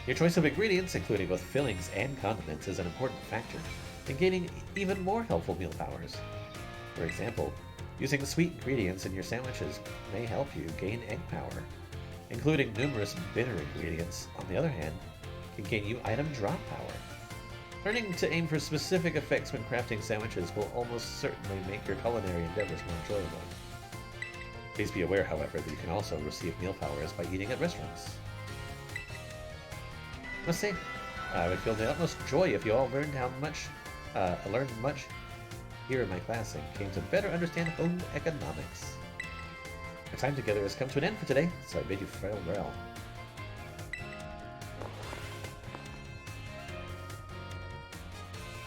Your choice of ingredients, including both fillings and condiments, is an important factor in gaining even more helpful meal powers. For example, using sweet ingredients in your sandwiches may help you gain egg power. Including numerous bitter ingredients, on the other hand, can gain you item drop power. Learning to aim for specific effects when crafting sandwiches will almost certainly make your culinary endeavors more enjoyable. Please be aware, however, that you can also receive meal powers by eating at restaurants. I must say, I would feel the utmost joy if you all learned much here in my class and came to better understand home economics. Our time together has come to an end for today, so I bid you farewell.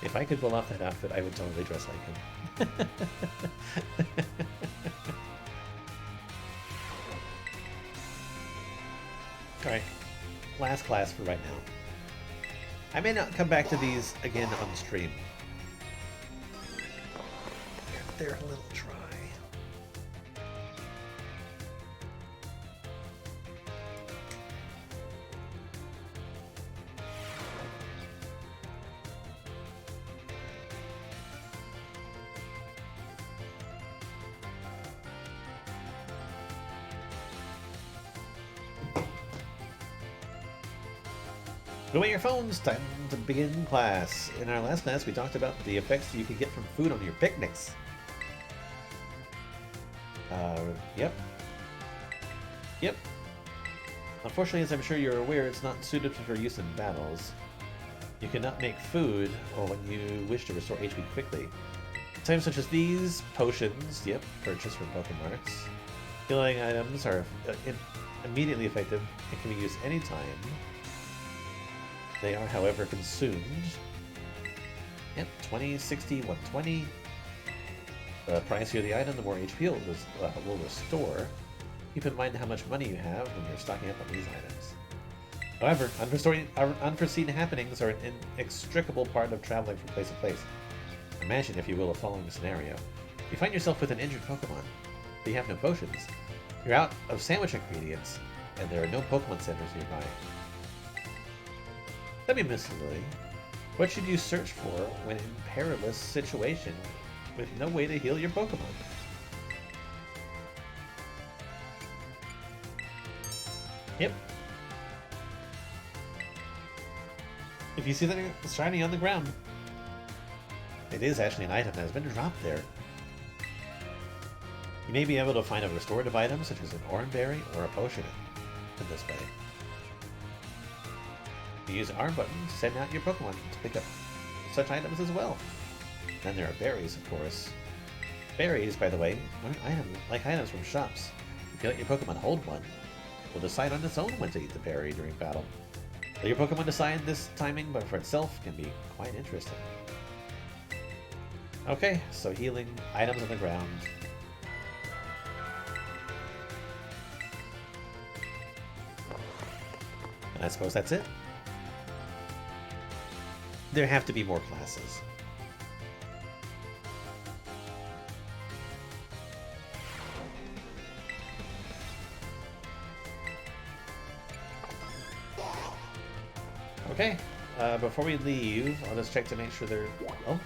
If I could pull off that outfit, I would totally dress like him. Alright, last class for right now. I may not come back to these again on stream. They're a little dry. Put away your phones, time to begin class. In our last class, we talked about the effects you can get from food on your picnics. Yep. Unfortunately, as I'm sure you're aware, it's not suited for use in battles. You cannot make food or when you wish to restore HP quickly. Items such as these, potions, purchased from Pokemarts. Healing items are immediately effective and can be used anytime. They are, however, consumed. 20, 60, 120. The pricier the item, the more HP it will restore. keep in mind how much money you have when you're stocking up on these items. However, unforeseen happenings are an inextricable part of traveling from place to place. Imagine, if you will, the following scenario. You find yourself with an injured Pokemon, but you have no potions. You're out of sandwich ingredients, and there are no Pokemon centers nearby. Let me miss Lily. What should you search for when in a perilous situation with no way to heal your Pokemon? Yep. If you see that it's shiny on the ground, it is actually an item that has been dropped there. You may be able to find a restorative item such as an orange berry or a potion in this way. You use the arm button to send out your Pokemon to pick up such items as well. Then there are berries, of course. Berries, by the way, aren't items from shops. If you let your Pokemon hold one, it will decide on its own when to eat the berry during battle. Let your Pokemon decide this timing, but for itself can be quite interesting. Okay, so healing items on the ground. And I suppose that's it. There have to be more classes. Okay, before we leave, I'll just check to make sure they're... Oh.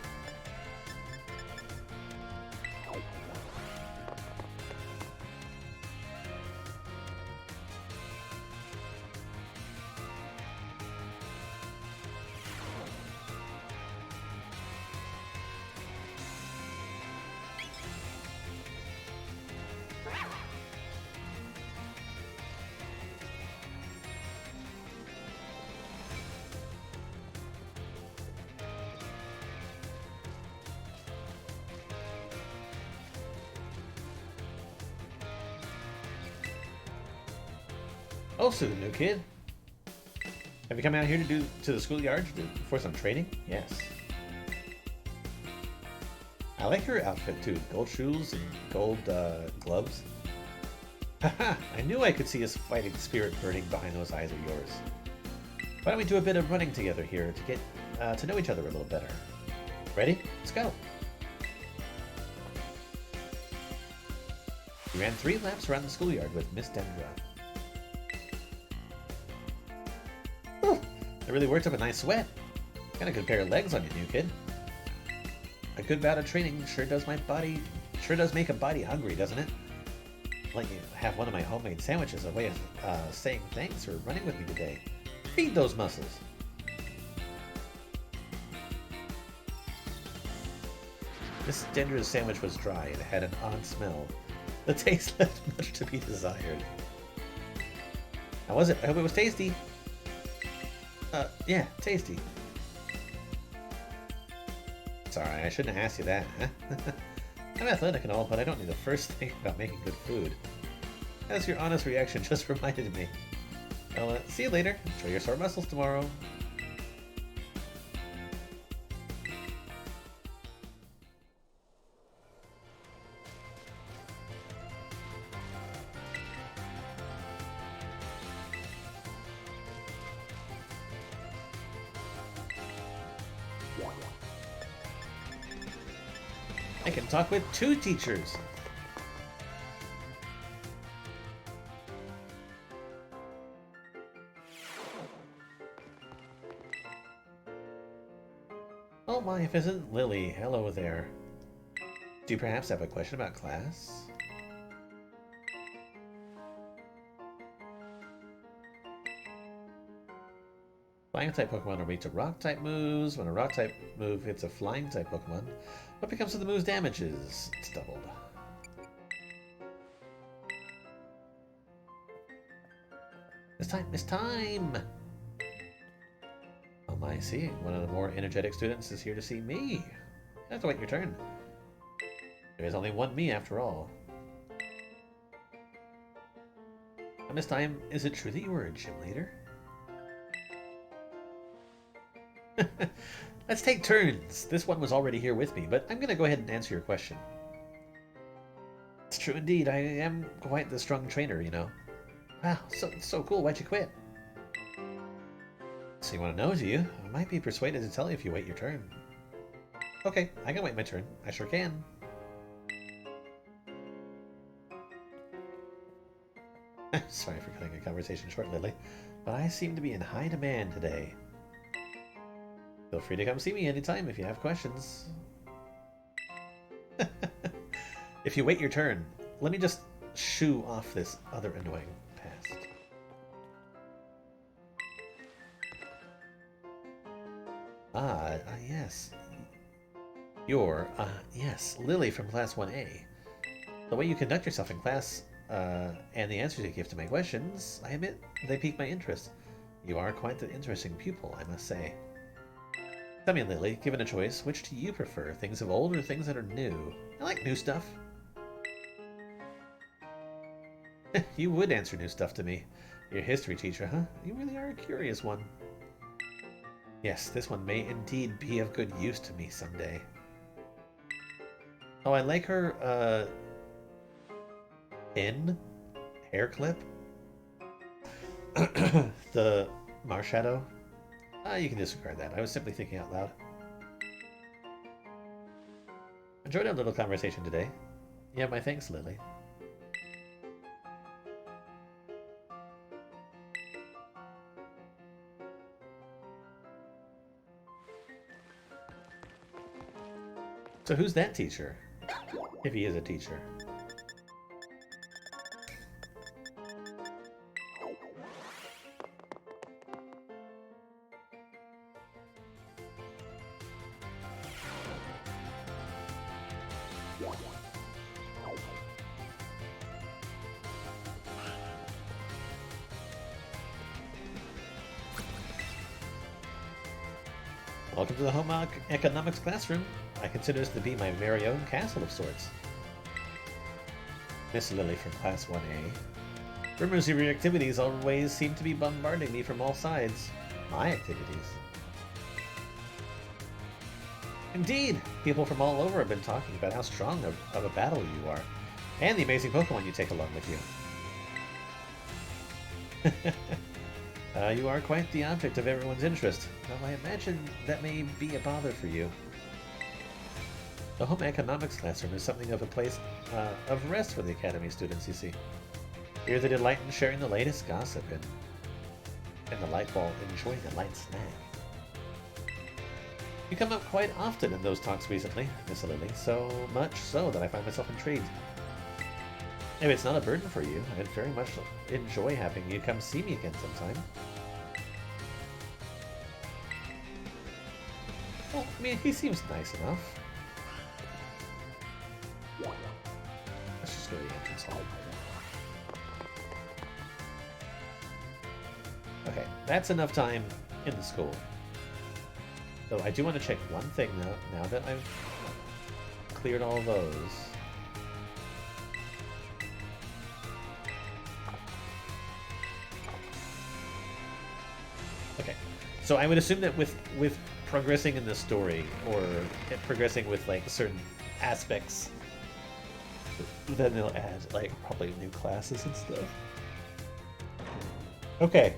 Oh, so the new kid. Have you come out here to the schoolyard for some training? Yes. I like your outfit too. Gold shoes and gold gloves. Haha! I knew I could see his fighting spirit burning behind those eyes of yours. Why don't we do a bit of running together here to get to know each other a little better? Ready? Let's go. You ran 3 laps around the schoolyard with Miss Dendra. It really worked up a nice sweat. Got a good pair of legs on you, new kid. A good bout of training sure does make a body hungry, doesn't it? Let you have one of my homemade sandwiches, a way of saying thanks for running with me today. Feed those muscles. Miss Dendra's sandwich was dry and had an odd smell. The taste left much to be desired. How was it? I hope it was tasty. Yeah, tasty. Sorry, I shouldn't have asked you that, huh? I'm athletic and all, but I don't need the first thing about making good food. As your honest reaction just reminded me. Well, see you later. Enjoy your sore muscles tomorrow. I can talk with 2 teachers. Oh my, if isn't Lily. Hello there. Do you perhaps have a question about class? Flying-type Pokemon are weak to Rock-type moves. When a Rock-type move hits a Flying-type Pokemon, what becomes of the move's damages? It's doubled. It's time! Oh my, I see. One of the more energetic students is here to see me. You have to wait your turn. There is only one me after all. Miss Time, is it true that you were a gym leader? Let's take turns. This one was already here with me, but I'm going to go ahead and answer your question. It's true indeed. I am quite the strong trainer, you know. Wow, so cool. Why'd you quit? So you want to know, do you? I might be persuaded to tell you if you wait your turn. Okay, I can wait my turn. I sure can. Sorry for cutting a conversation short, Lily, but I seem to be in high demand today. Feel free to come see me anytime if you have questions. If you wait your turn, let me just shoo off this other annoying past. Yes. Yes, Lily from Class 1A. The way you conduct yourself in class, and the answers you give to my questions, I admit, they pique my interest. You are quite the interesting pupil, I must say. Tell me, Lily, given a choice, which do you prefer, things of old or things that are new? I like new stuff. You would answer new stuff to me. You're a history teacher, huh? You really are a curious one. Yes, this one may indeed be of good use to me someday. Oh, I like her, pin? Hair clip? The Marshadow? You can disregard that. I was simply thinking out loud. Enjoyed our little conversation today. You have my thanks, Lily. So who's that teacher? If he is a teacher. Welcome to the Home Economics classroom. I consider this to be my very own castle of sorts. Miss Lily from Class 1A. Rumors of your activities always seem to be bombarding me from all sides. My activities? Indeed! People from all over have been talking about how strong of a battle you are, and the amazing Pokémon you take along with you. You are quite the object of everyone's interest, though I imagine that may be a bother for you. The Home Economics classroom is something of a place of rest for the Academy students, you see. Here they delight in sharing the latest gossip and the light while enjoying a light snack. You come up quite often in those talks recently, Miss Lily, so much so that I find myself intrigued. If it's not a burden for you, I'd very much enjoy having you come see me again sometime. Well, I mean, he seems nice enough. Let's just go to the entrance hall. Okay, that's enough time in the school. So I do want to check one thing now that I've cleared all those. Okay, so I would assume that with progressing in the story, or progressing with like certain aspects, then they'll add like probably new classes and stuff. Okay.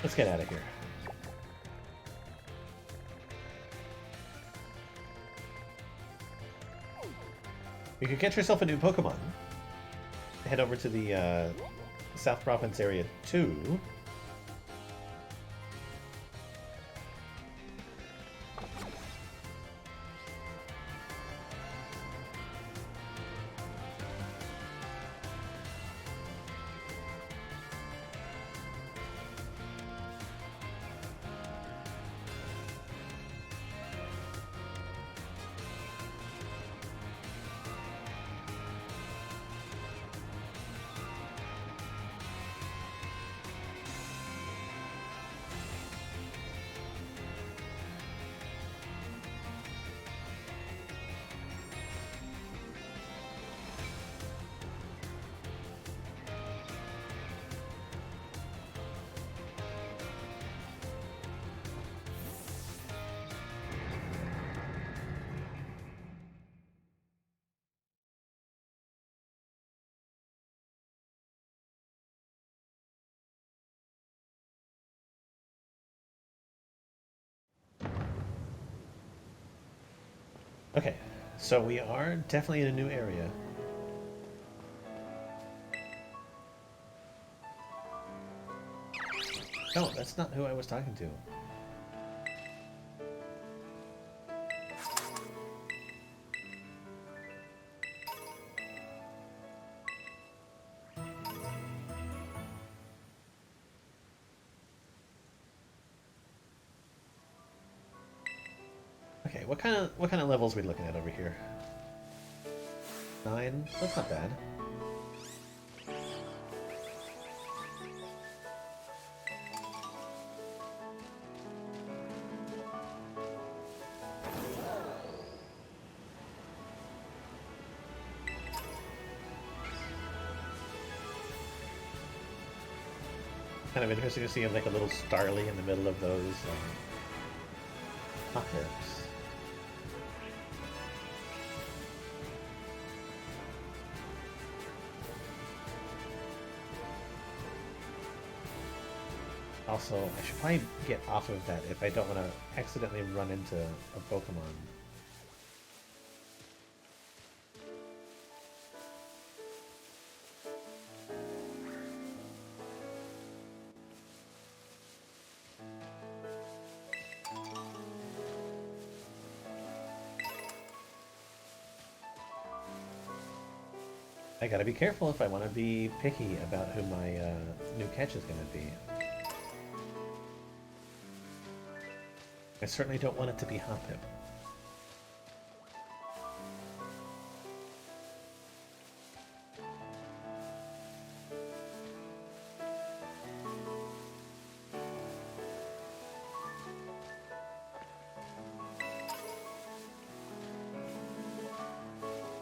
Let's get out of here. You could get yourself a new Pokemon. Head over to the South Province Area 2. Okay, so we are definitely in a new area. No, that's not who I was talking to. Okay, what kind of levels are we looking at over here? 9? That's not bad. Kind of interesting to see like a little Starly in the middle of those hot-tips. Also, I should probably get off of that if I don't want to accidentally run into a Pokemon. I gotta be careful if I want to be picky about who my new catch is going to be. I certainly don't want it to be Hoppip.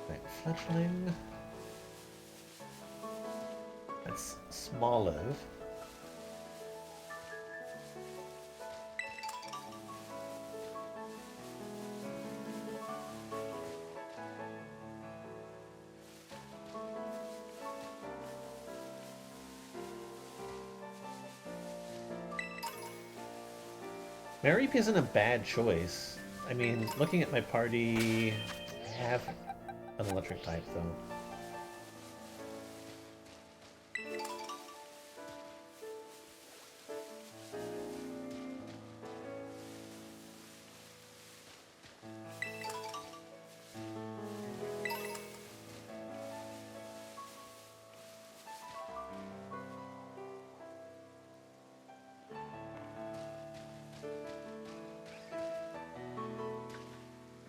Right, Fletchling. That's Smoliv. Mareep isn't a bad choice. I mean, looking at my party, I have an electric type, though.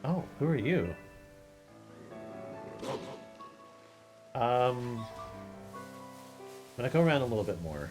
Oh, who are you? I'm gonna go around a little bit more.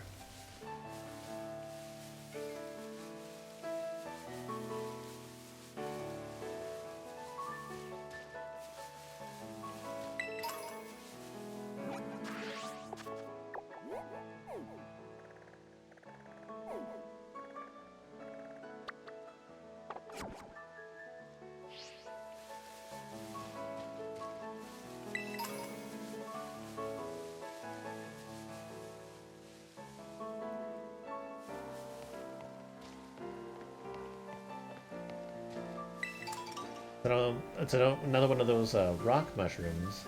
It's another one of those rock mushrooms.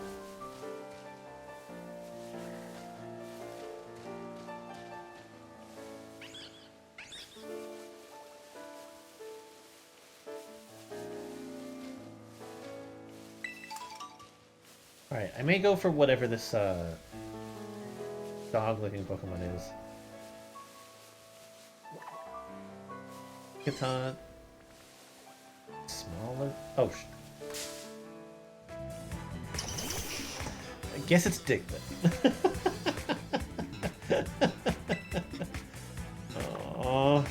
Alright, I may go for whatever this dog-looking Pokemon is. Kitan. Smaller. Oh, I guess it's Diglett. Aww.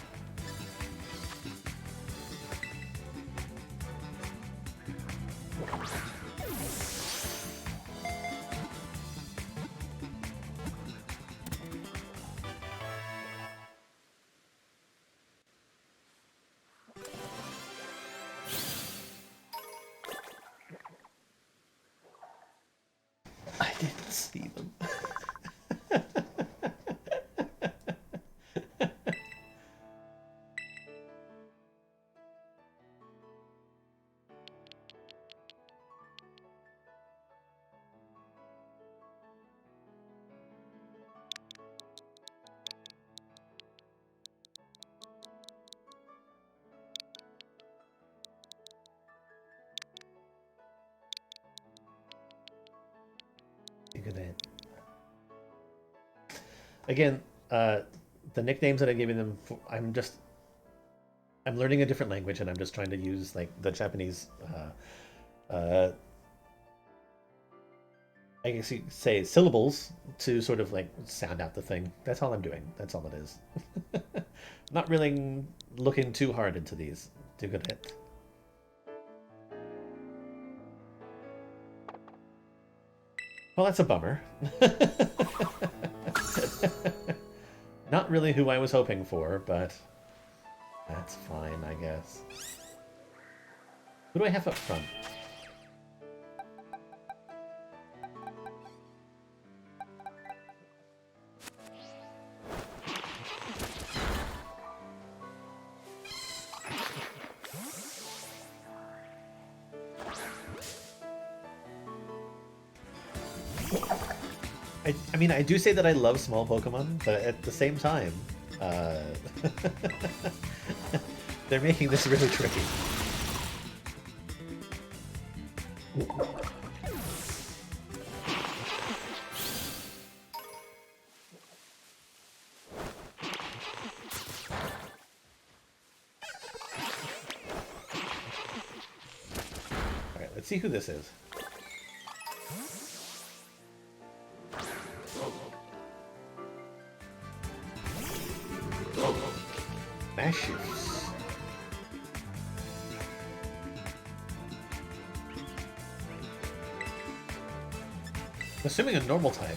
I didn't see them. good at. Again, the nicknames that I'm giving them, I'm learning a different language, and I'm just trying to use like the Japanese. I guess you could say syllables to sort of like sound out the thing. That's all I'm doing. That's all it is. Not really looking too hard into these. Too good at it. Well, that's a bummer. Not really who I was hoping for, but that's fine, I guess. Who do I have up front? I mean, I do say that I love small Pokemon, but at the same time, they're making this really tricky. Alright, let's see who this is. Mashes. Assuming a normal type.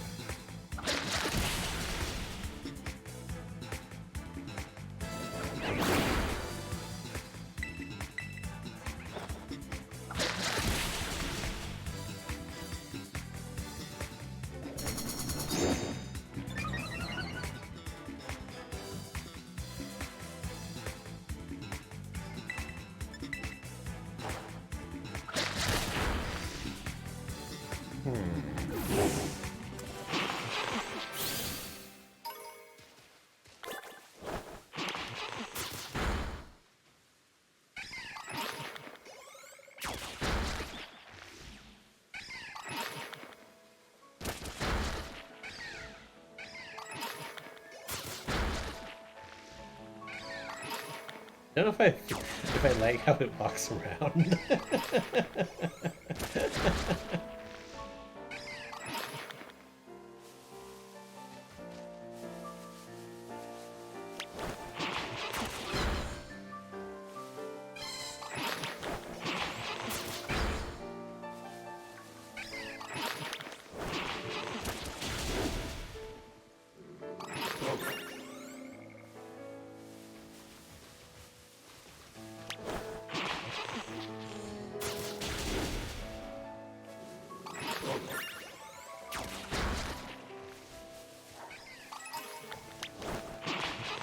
I don't know if I like how it walks around.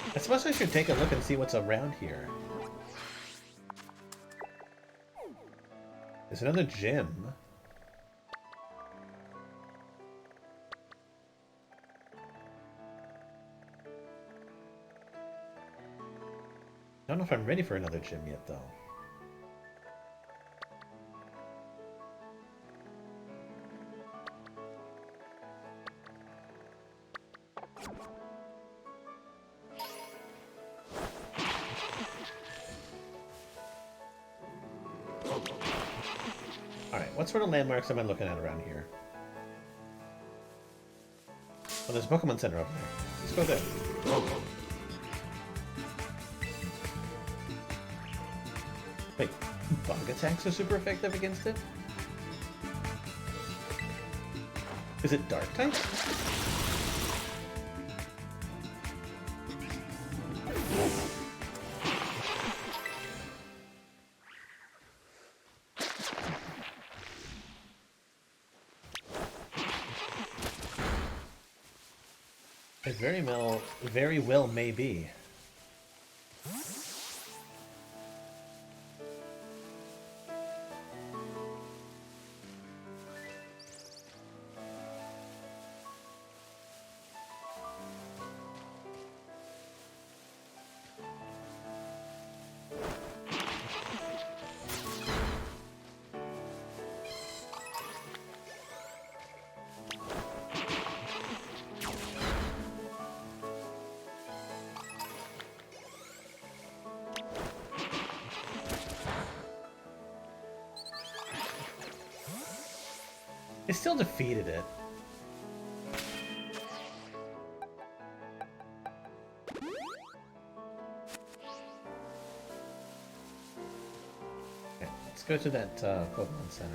I suppose I should take a look and see what's around here. There's another gym. I don't know if I'm ready for another gym yet, though. What sort of landmarks am I looking at around here? Oh, there's a Pokemon Center over there. Let's go there. Wait, bug attacks are super effective against it? Is it Dark type? It very well may be. They still defeated it. Okay, let's go to that Pokemon Center.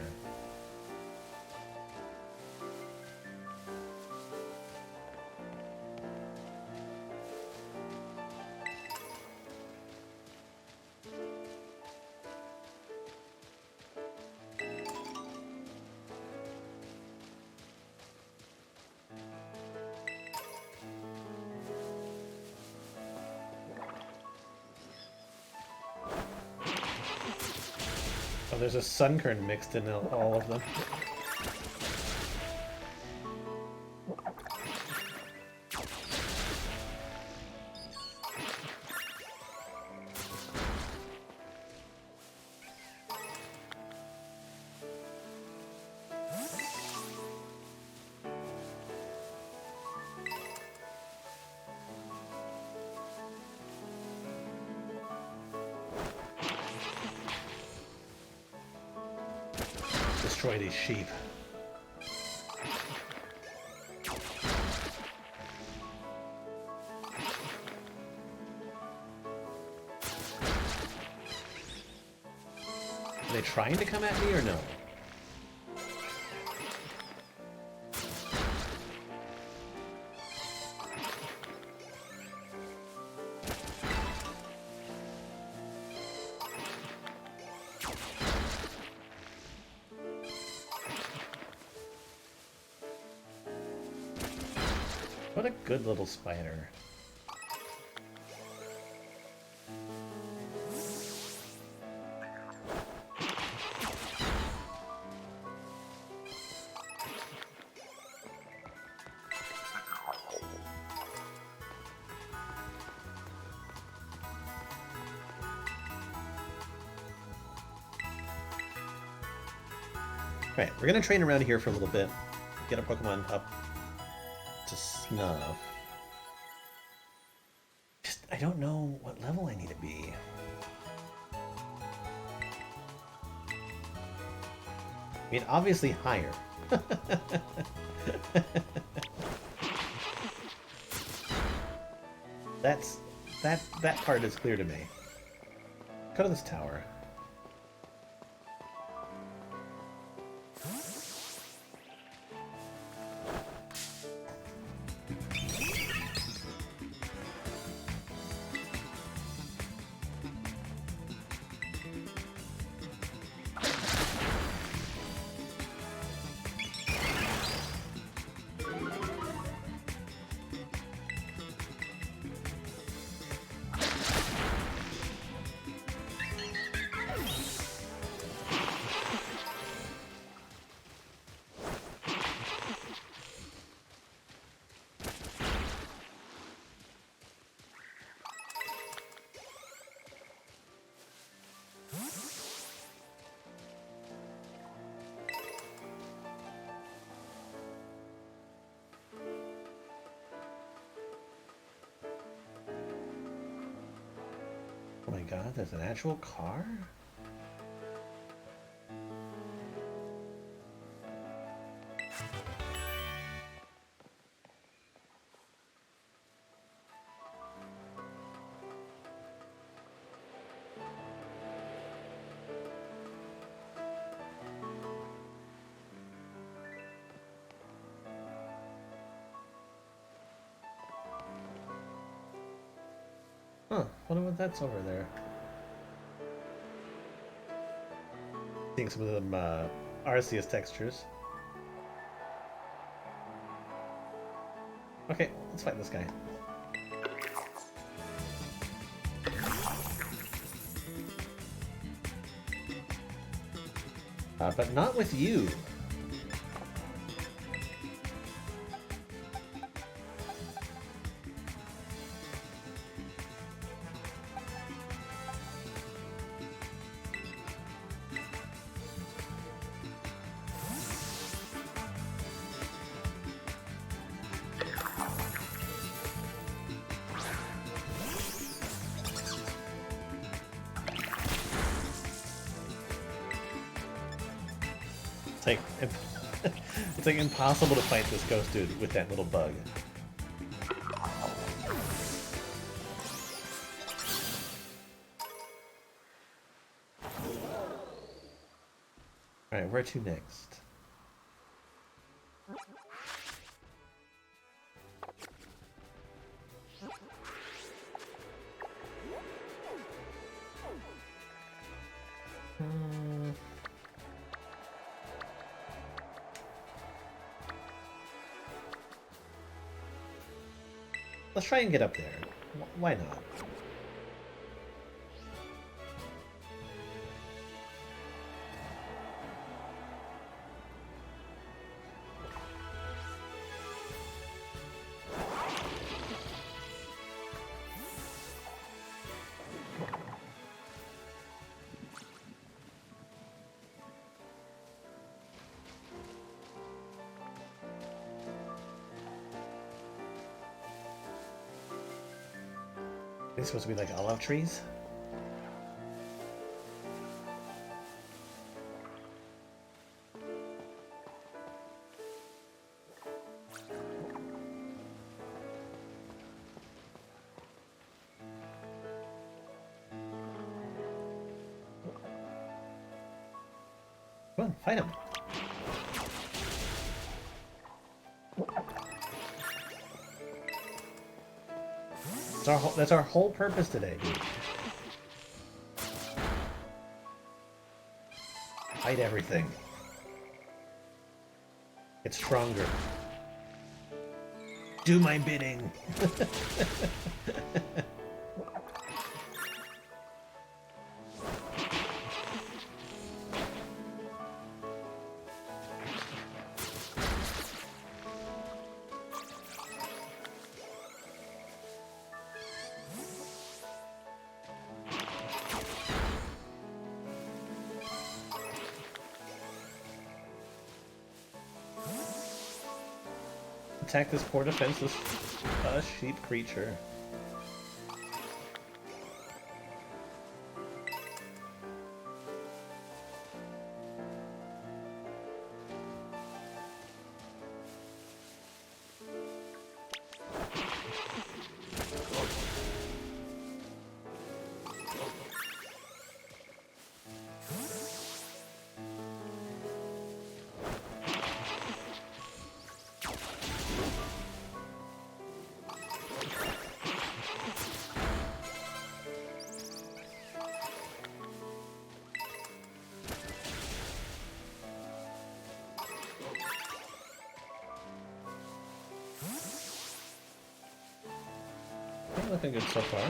Oh, there's a Sunkern mixed in all of them. Destroy these sheep. Are they trying to come at me or no? What a good little spider. Right, we're gonna train around here for a little bit, get our Pokemon up to snuff. Just, I don't know what level I need to be. I mean, obviously higher. That part is clear to me. Go to this tower. Oh my god, there's an actual car? Huh, wonder what that's over there. Seeing some of them Arceus textures. Okay, let's fight this guy. But not with you. Like, It's like impossible to fight this ghost dude with that little bug. Alright, where to next? Let's try and get up there. Why not? They're supposed to be like olive trees? Come on, fight him. That's our whole purpose today, dude. Fight everything. Get stronger. Do my bidding. Attack this poor defenseless sheep creature. Looking good so far.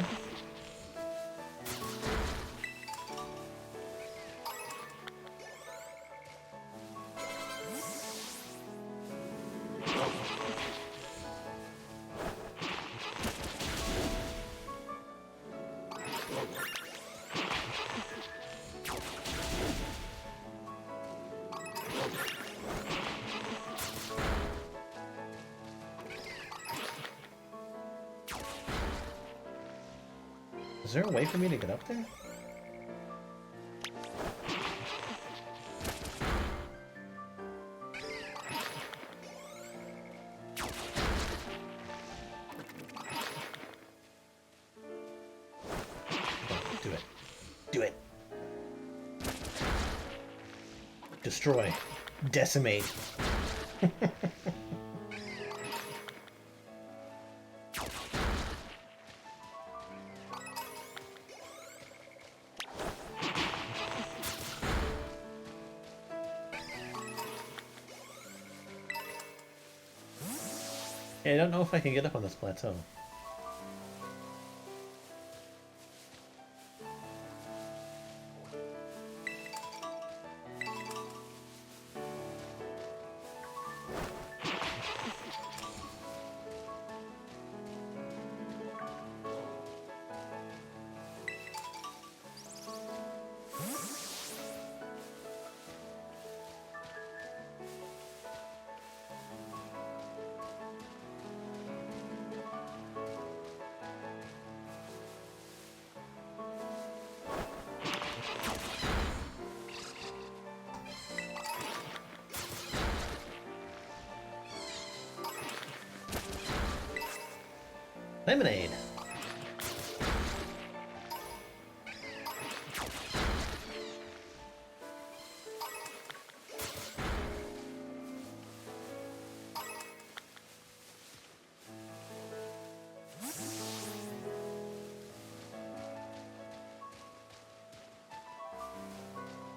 Is there a way for me to get up there? Do it. Do it. Destroy. Decimate. I don't know if I can get up on this plateau. Lemonade!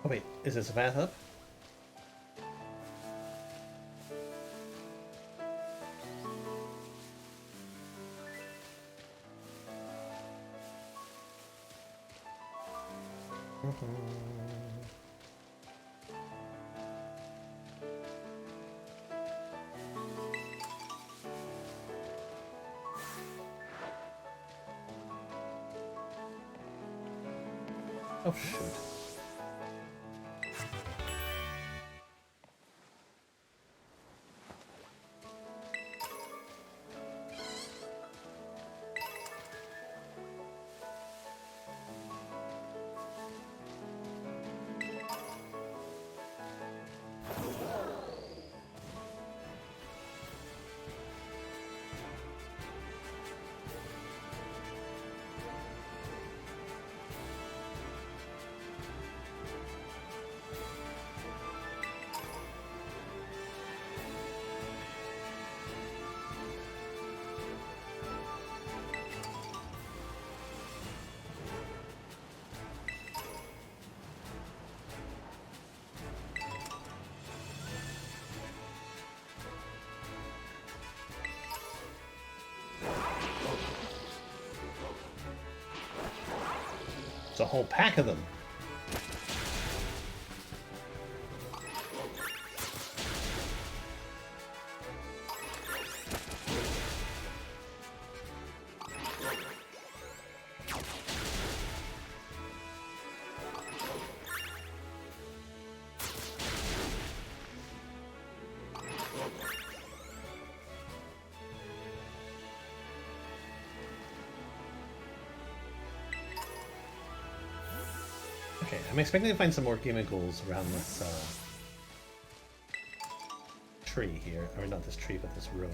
Oh wait, is this a path up? Oh shoot. It's a whole pack of them. Okay, I'm expecting to find some more chemicals around this tree here. Or not this tree, but this ruin.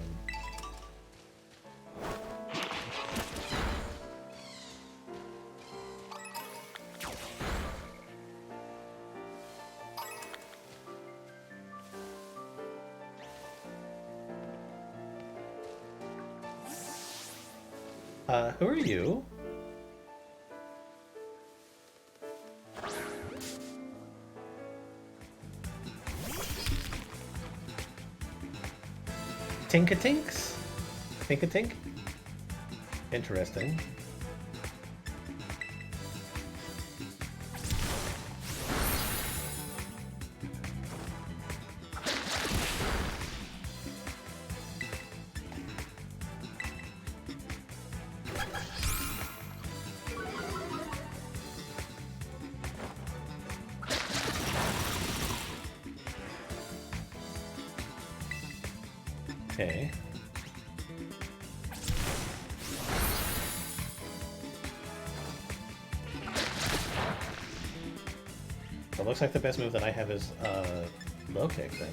Who are you? Tinkatinks? Tinkatink? Interesting. Okay. It looks like the best move that I have is low kick then.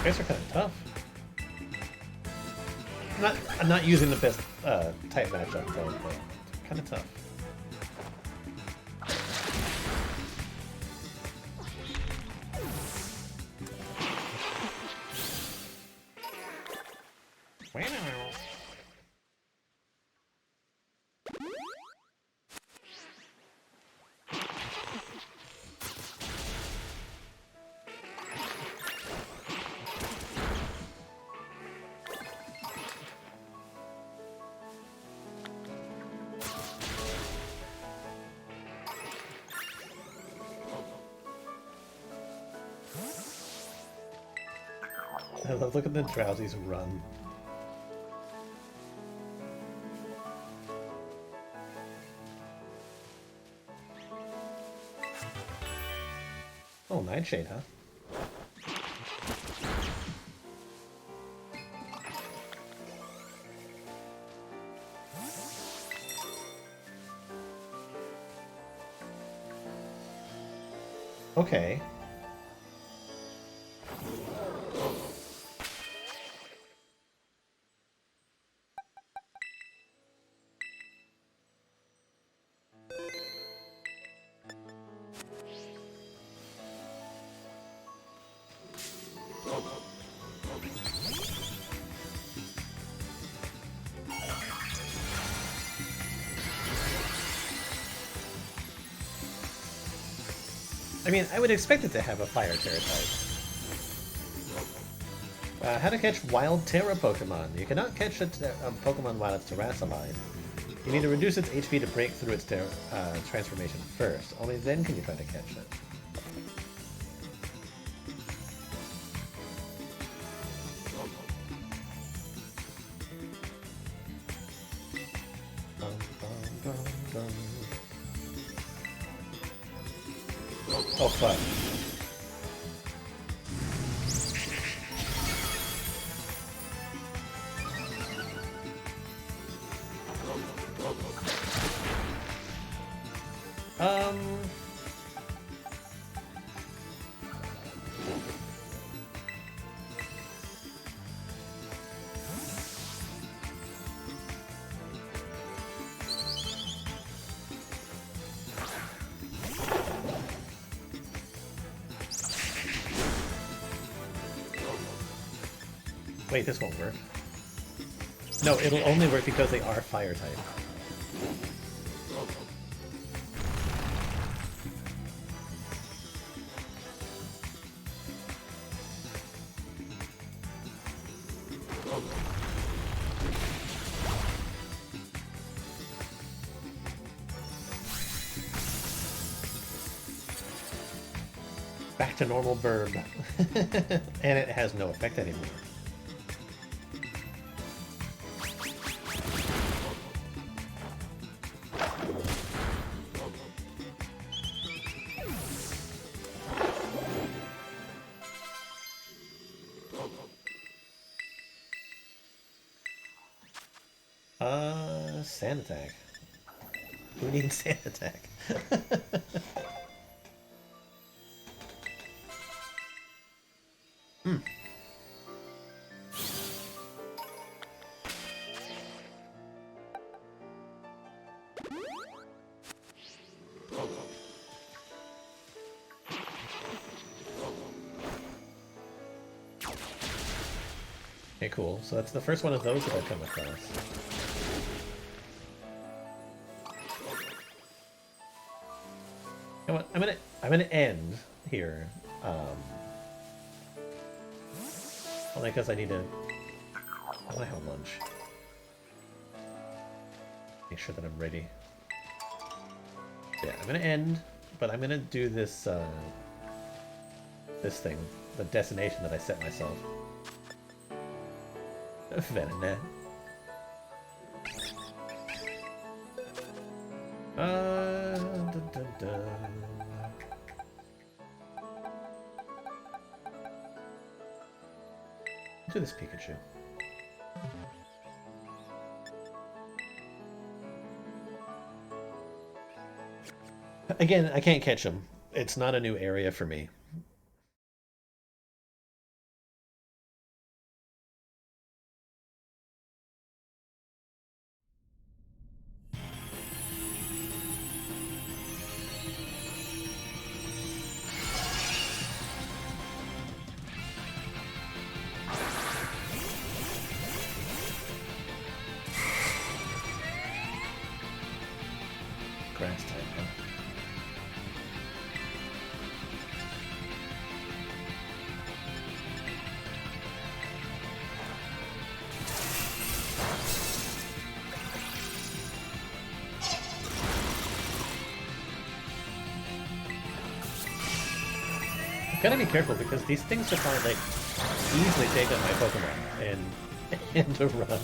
You guys are kind of tough. I'm not using the best type matchup though, but kind of tough. Look at the drowsies run. Oh, Nightshade, huh? Okay. I mean, I would expect it to have a fire Terra type. How to catch wild Terra Pokemon. You cannot catch a Pokemon while it's terrassalized. You need to reduce its HP to break through its transformation first. Only then can you try to catch it. Oh, fuck. Wait, this won't work. No, it'll only work because they are fire type. Back to normal burb. And it has no effect anymore. Sand attack. Who needs sand attack? Okay, cool. So that's the first one of those that I've come across. You know what? I'm gonna end here. Only because I need to. I want to have lunch. Make sure that I'm ready. Yeah, I'm gonna end, but I'm gonna do this this thing, the destination that I set myself. Venonat. Dun, dun, dun. Do this Pikachu. Again, I can't catch him. It's not a new area for me. Grass type, huh? Gotta be careful because these things could probably like easily take out my Pokemon and to run.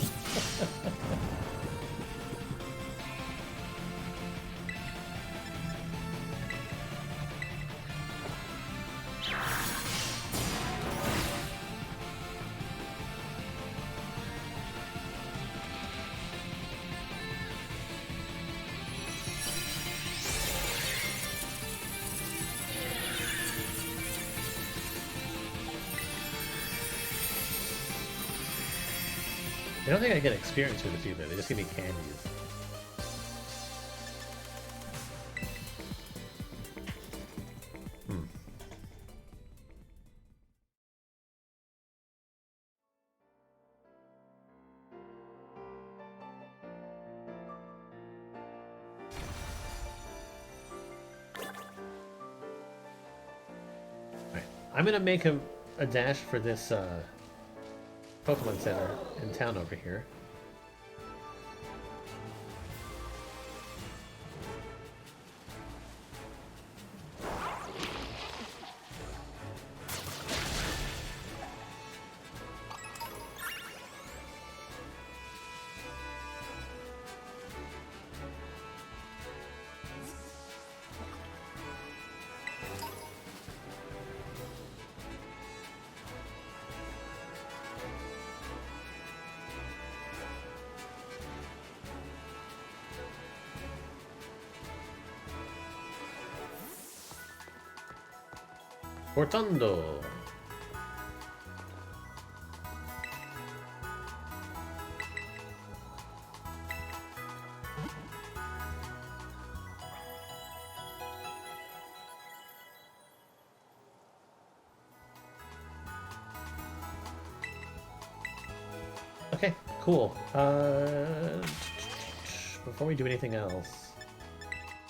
I don't think I get experience with it either. They just give me candies. I'm gonna make a dash for this Pokemon Center in town over here. Portando. Okay, cool. Before we do anything else,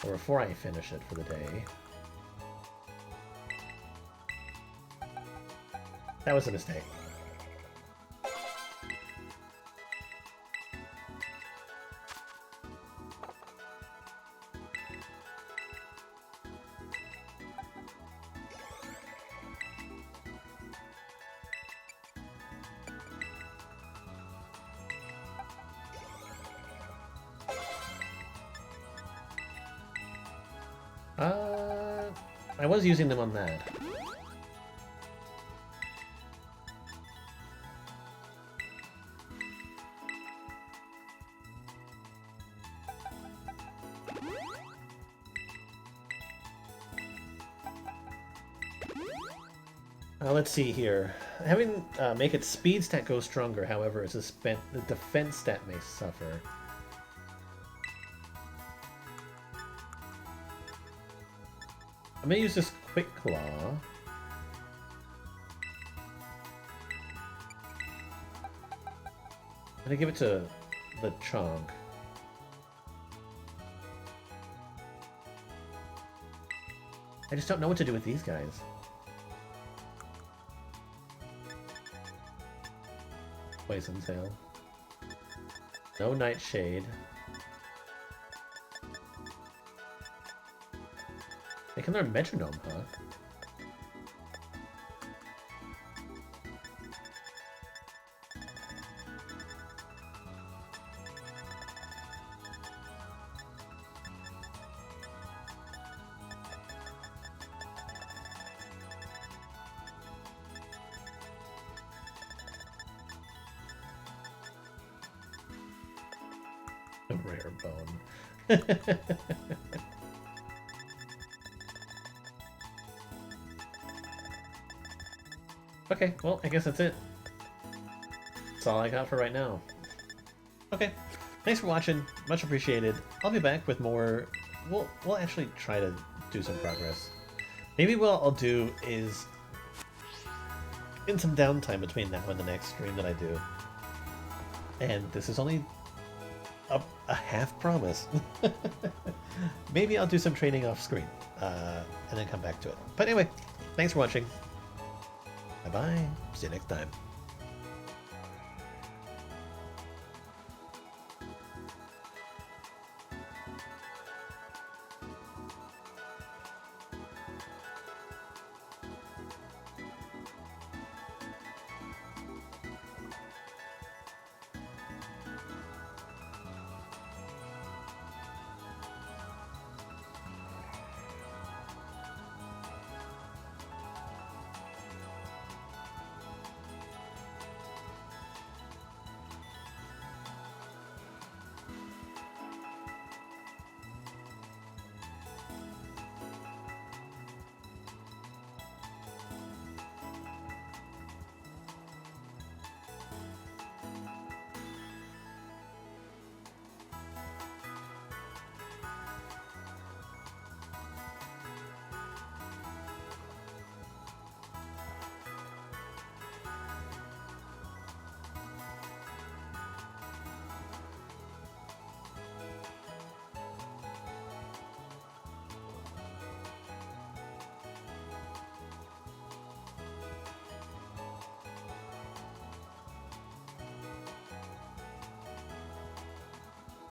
or before I finish it for the day, that was a mistake. I was using them on that. Let's see here. Having make its speed stat go stronger, however, the defense stat may suffer. I'm gonna use this Quick Claw. I'm gonna give it to the Chonk. I just don't know what to do with these guys. Poison Tail. No Nightshade. They can learn Metronome, huh? A rare bone. Okay, well, I guess that's it. That's all I got for right now. Okay, thanks for watching. Much appreciated. I'll be back with more. We'll actually try to do some progress. Maybe what I'll do is, in some downtime between now and the next stream that I do, and this is only a half promise, maybe I'll do some training off screen, and then come back to it. But anyway, thanks for watching. Bye-bye. See you next time.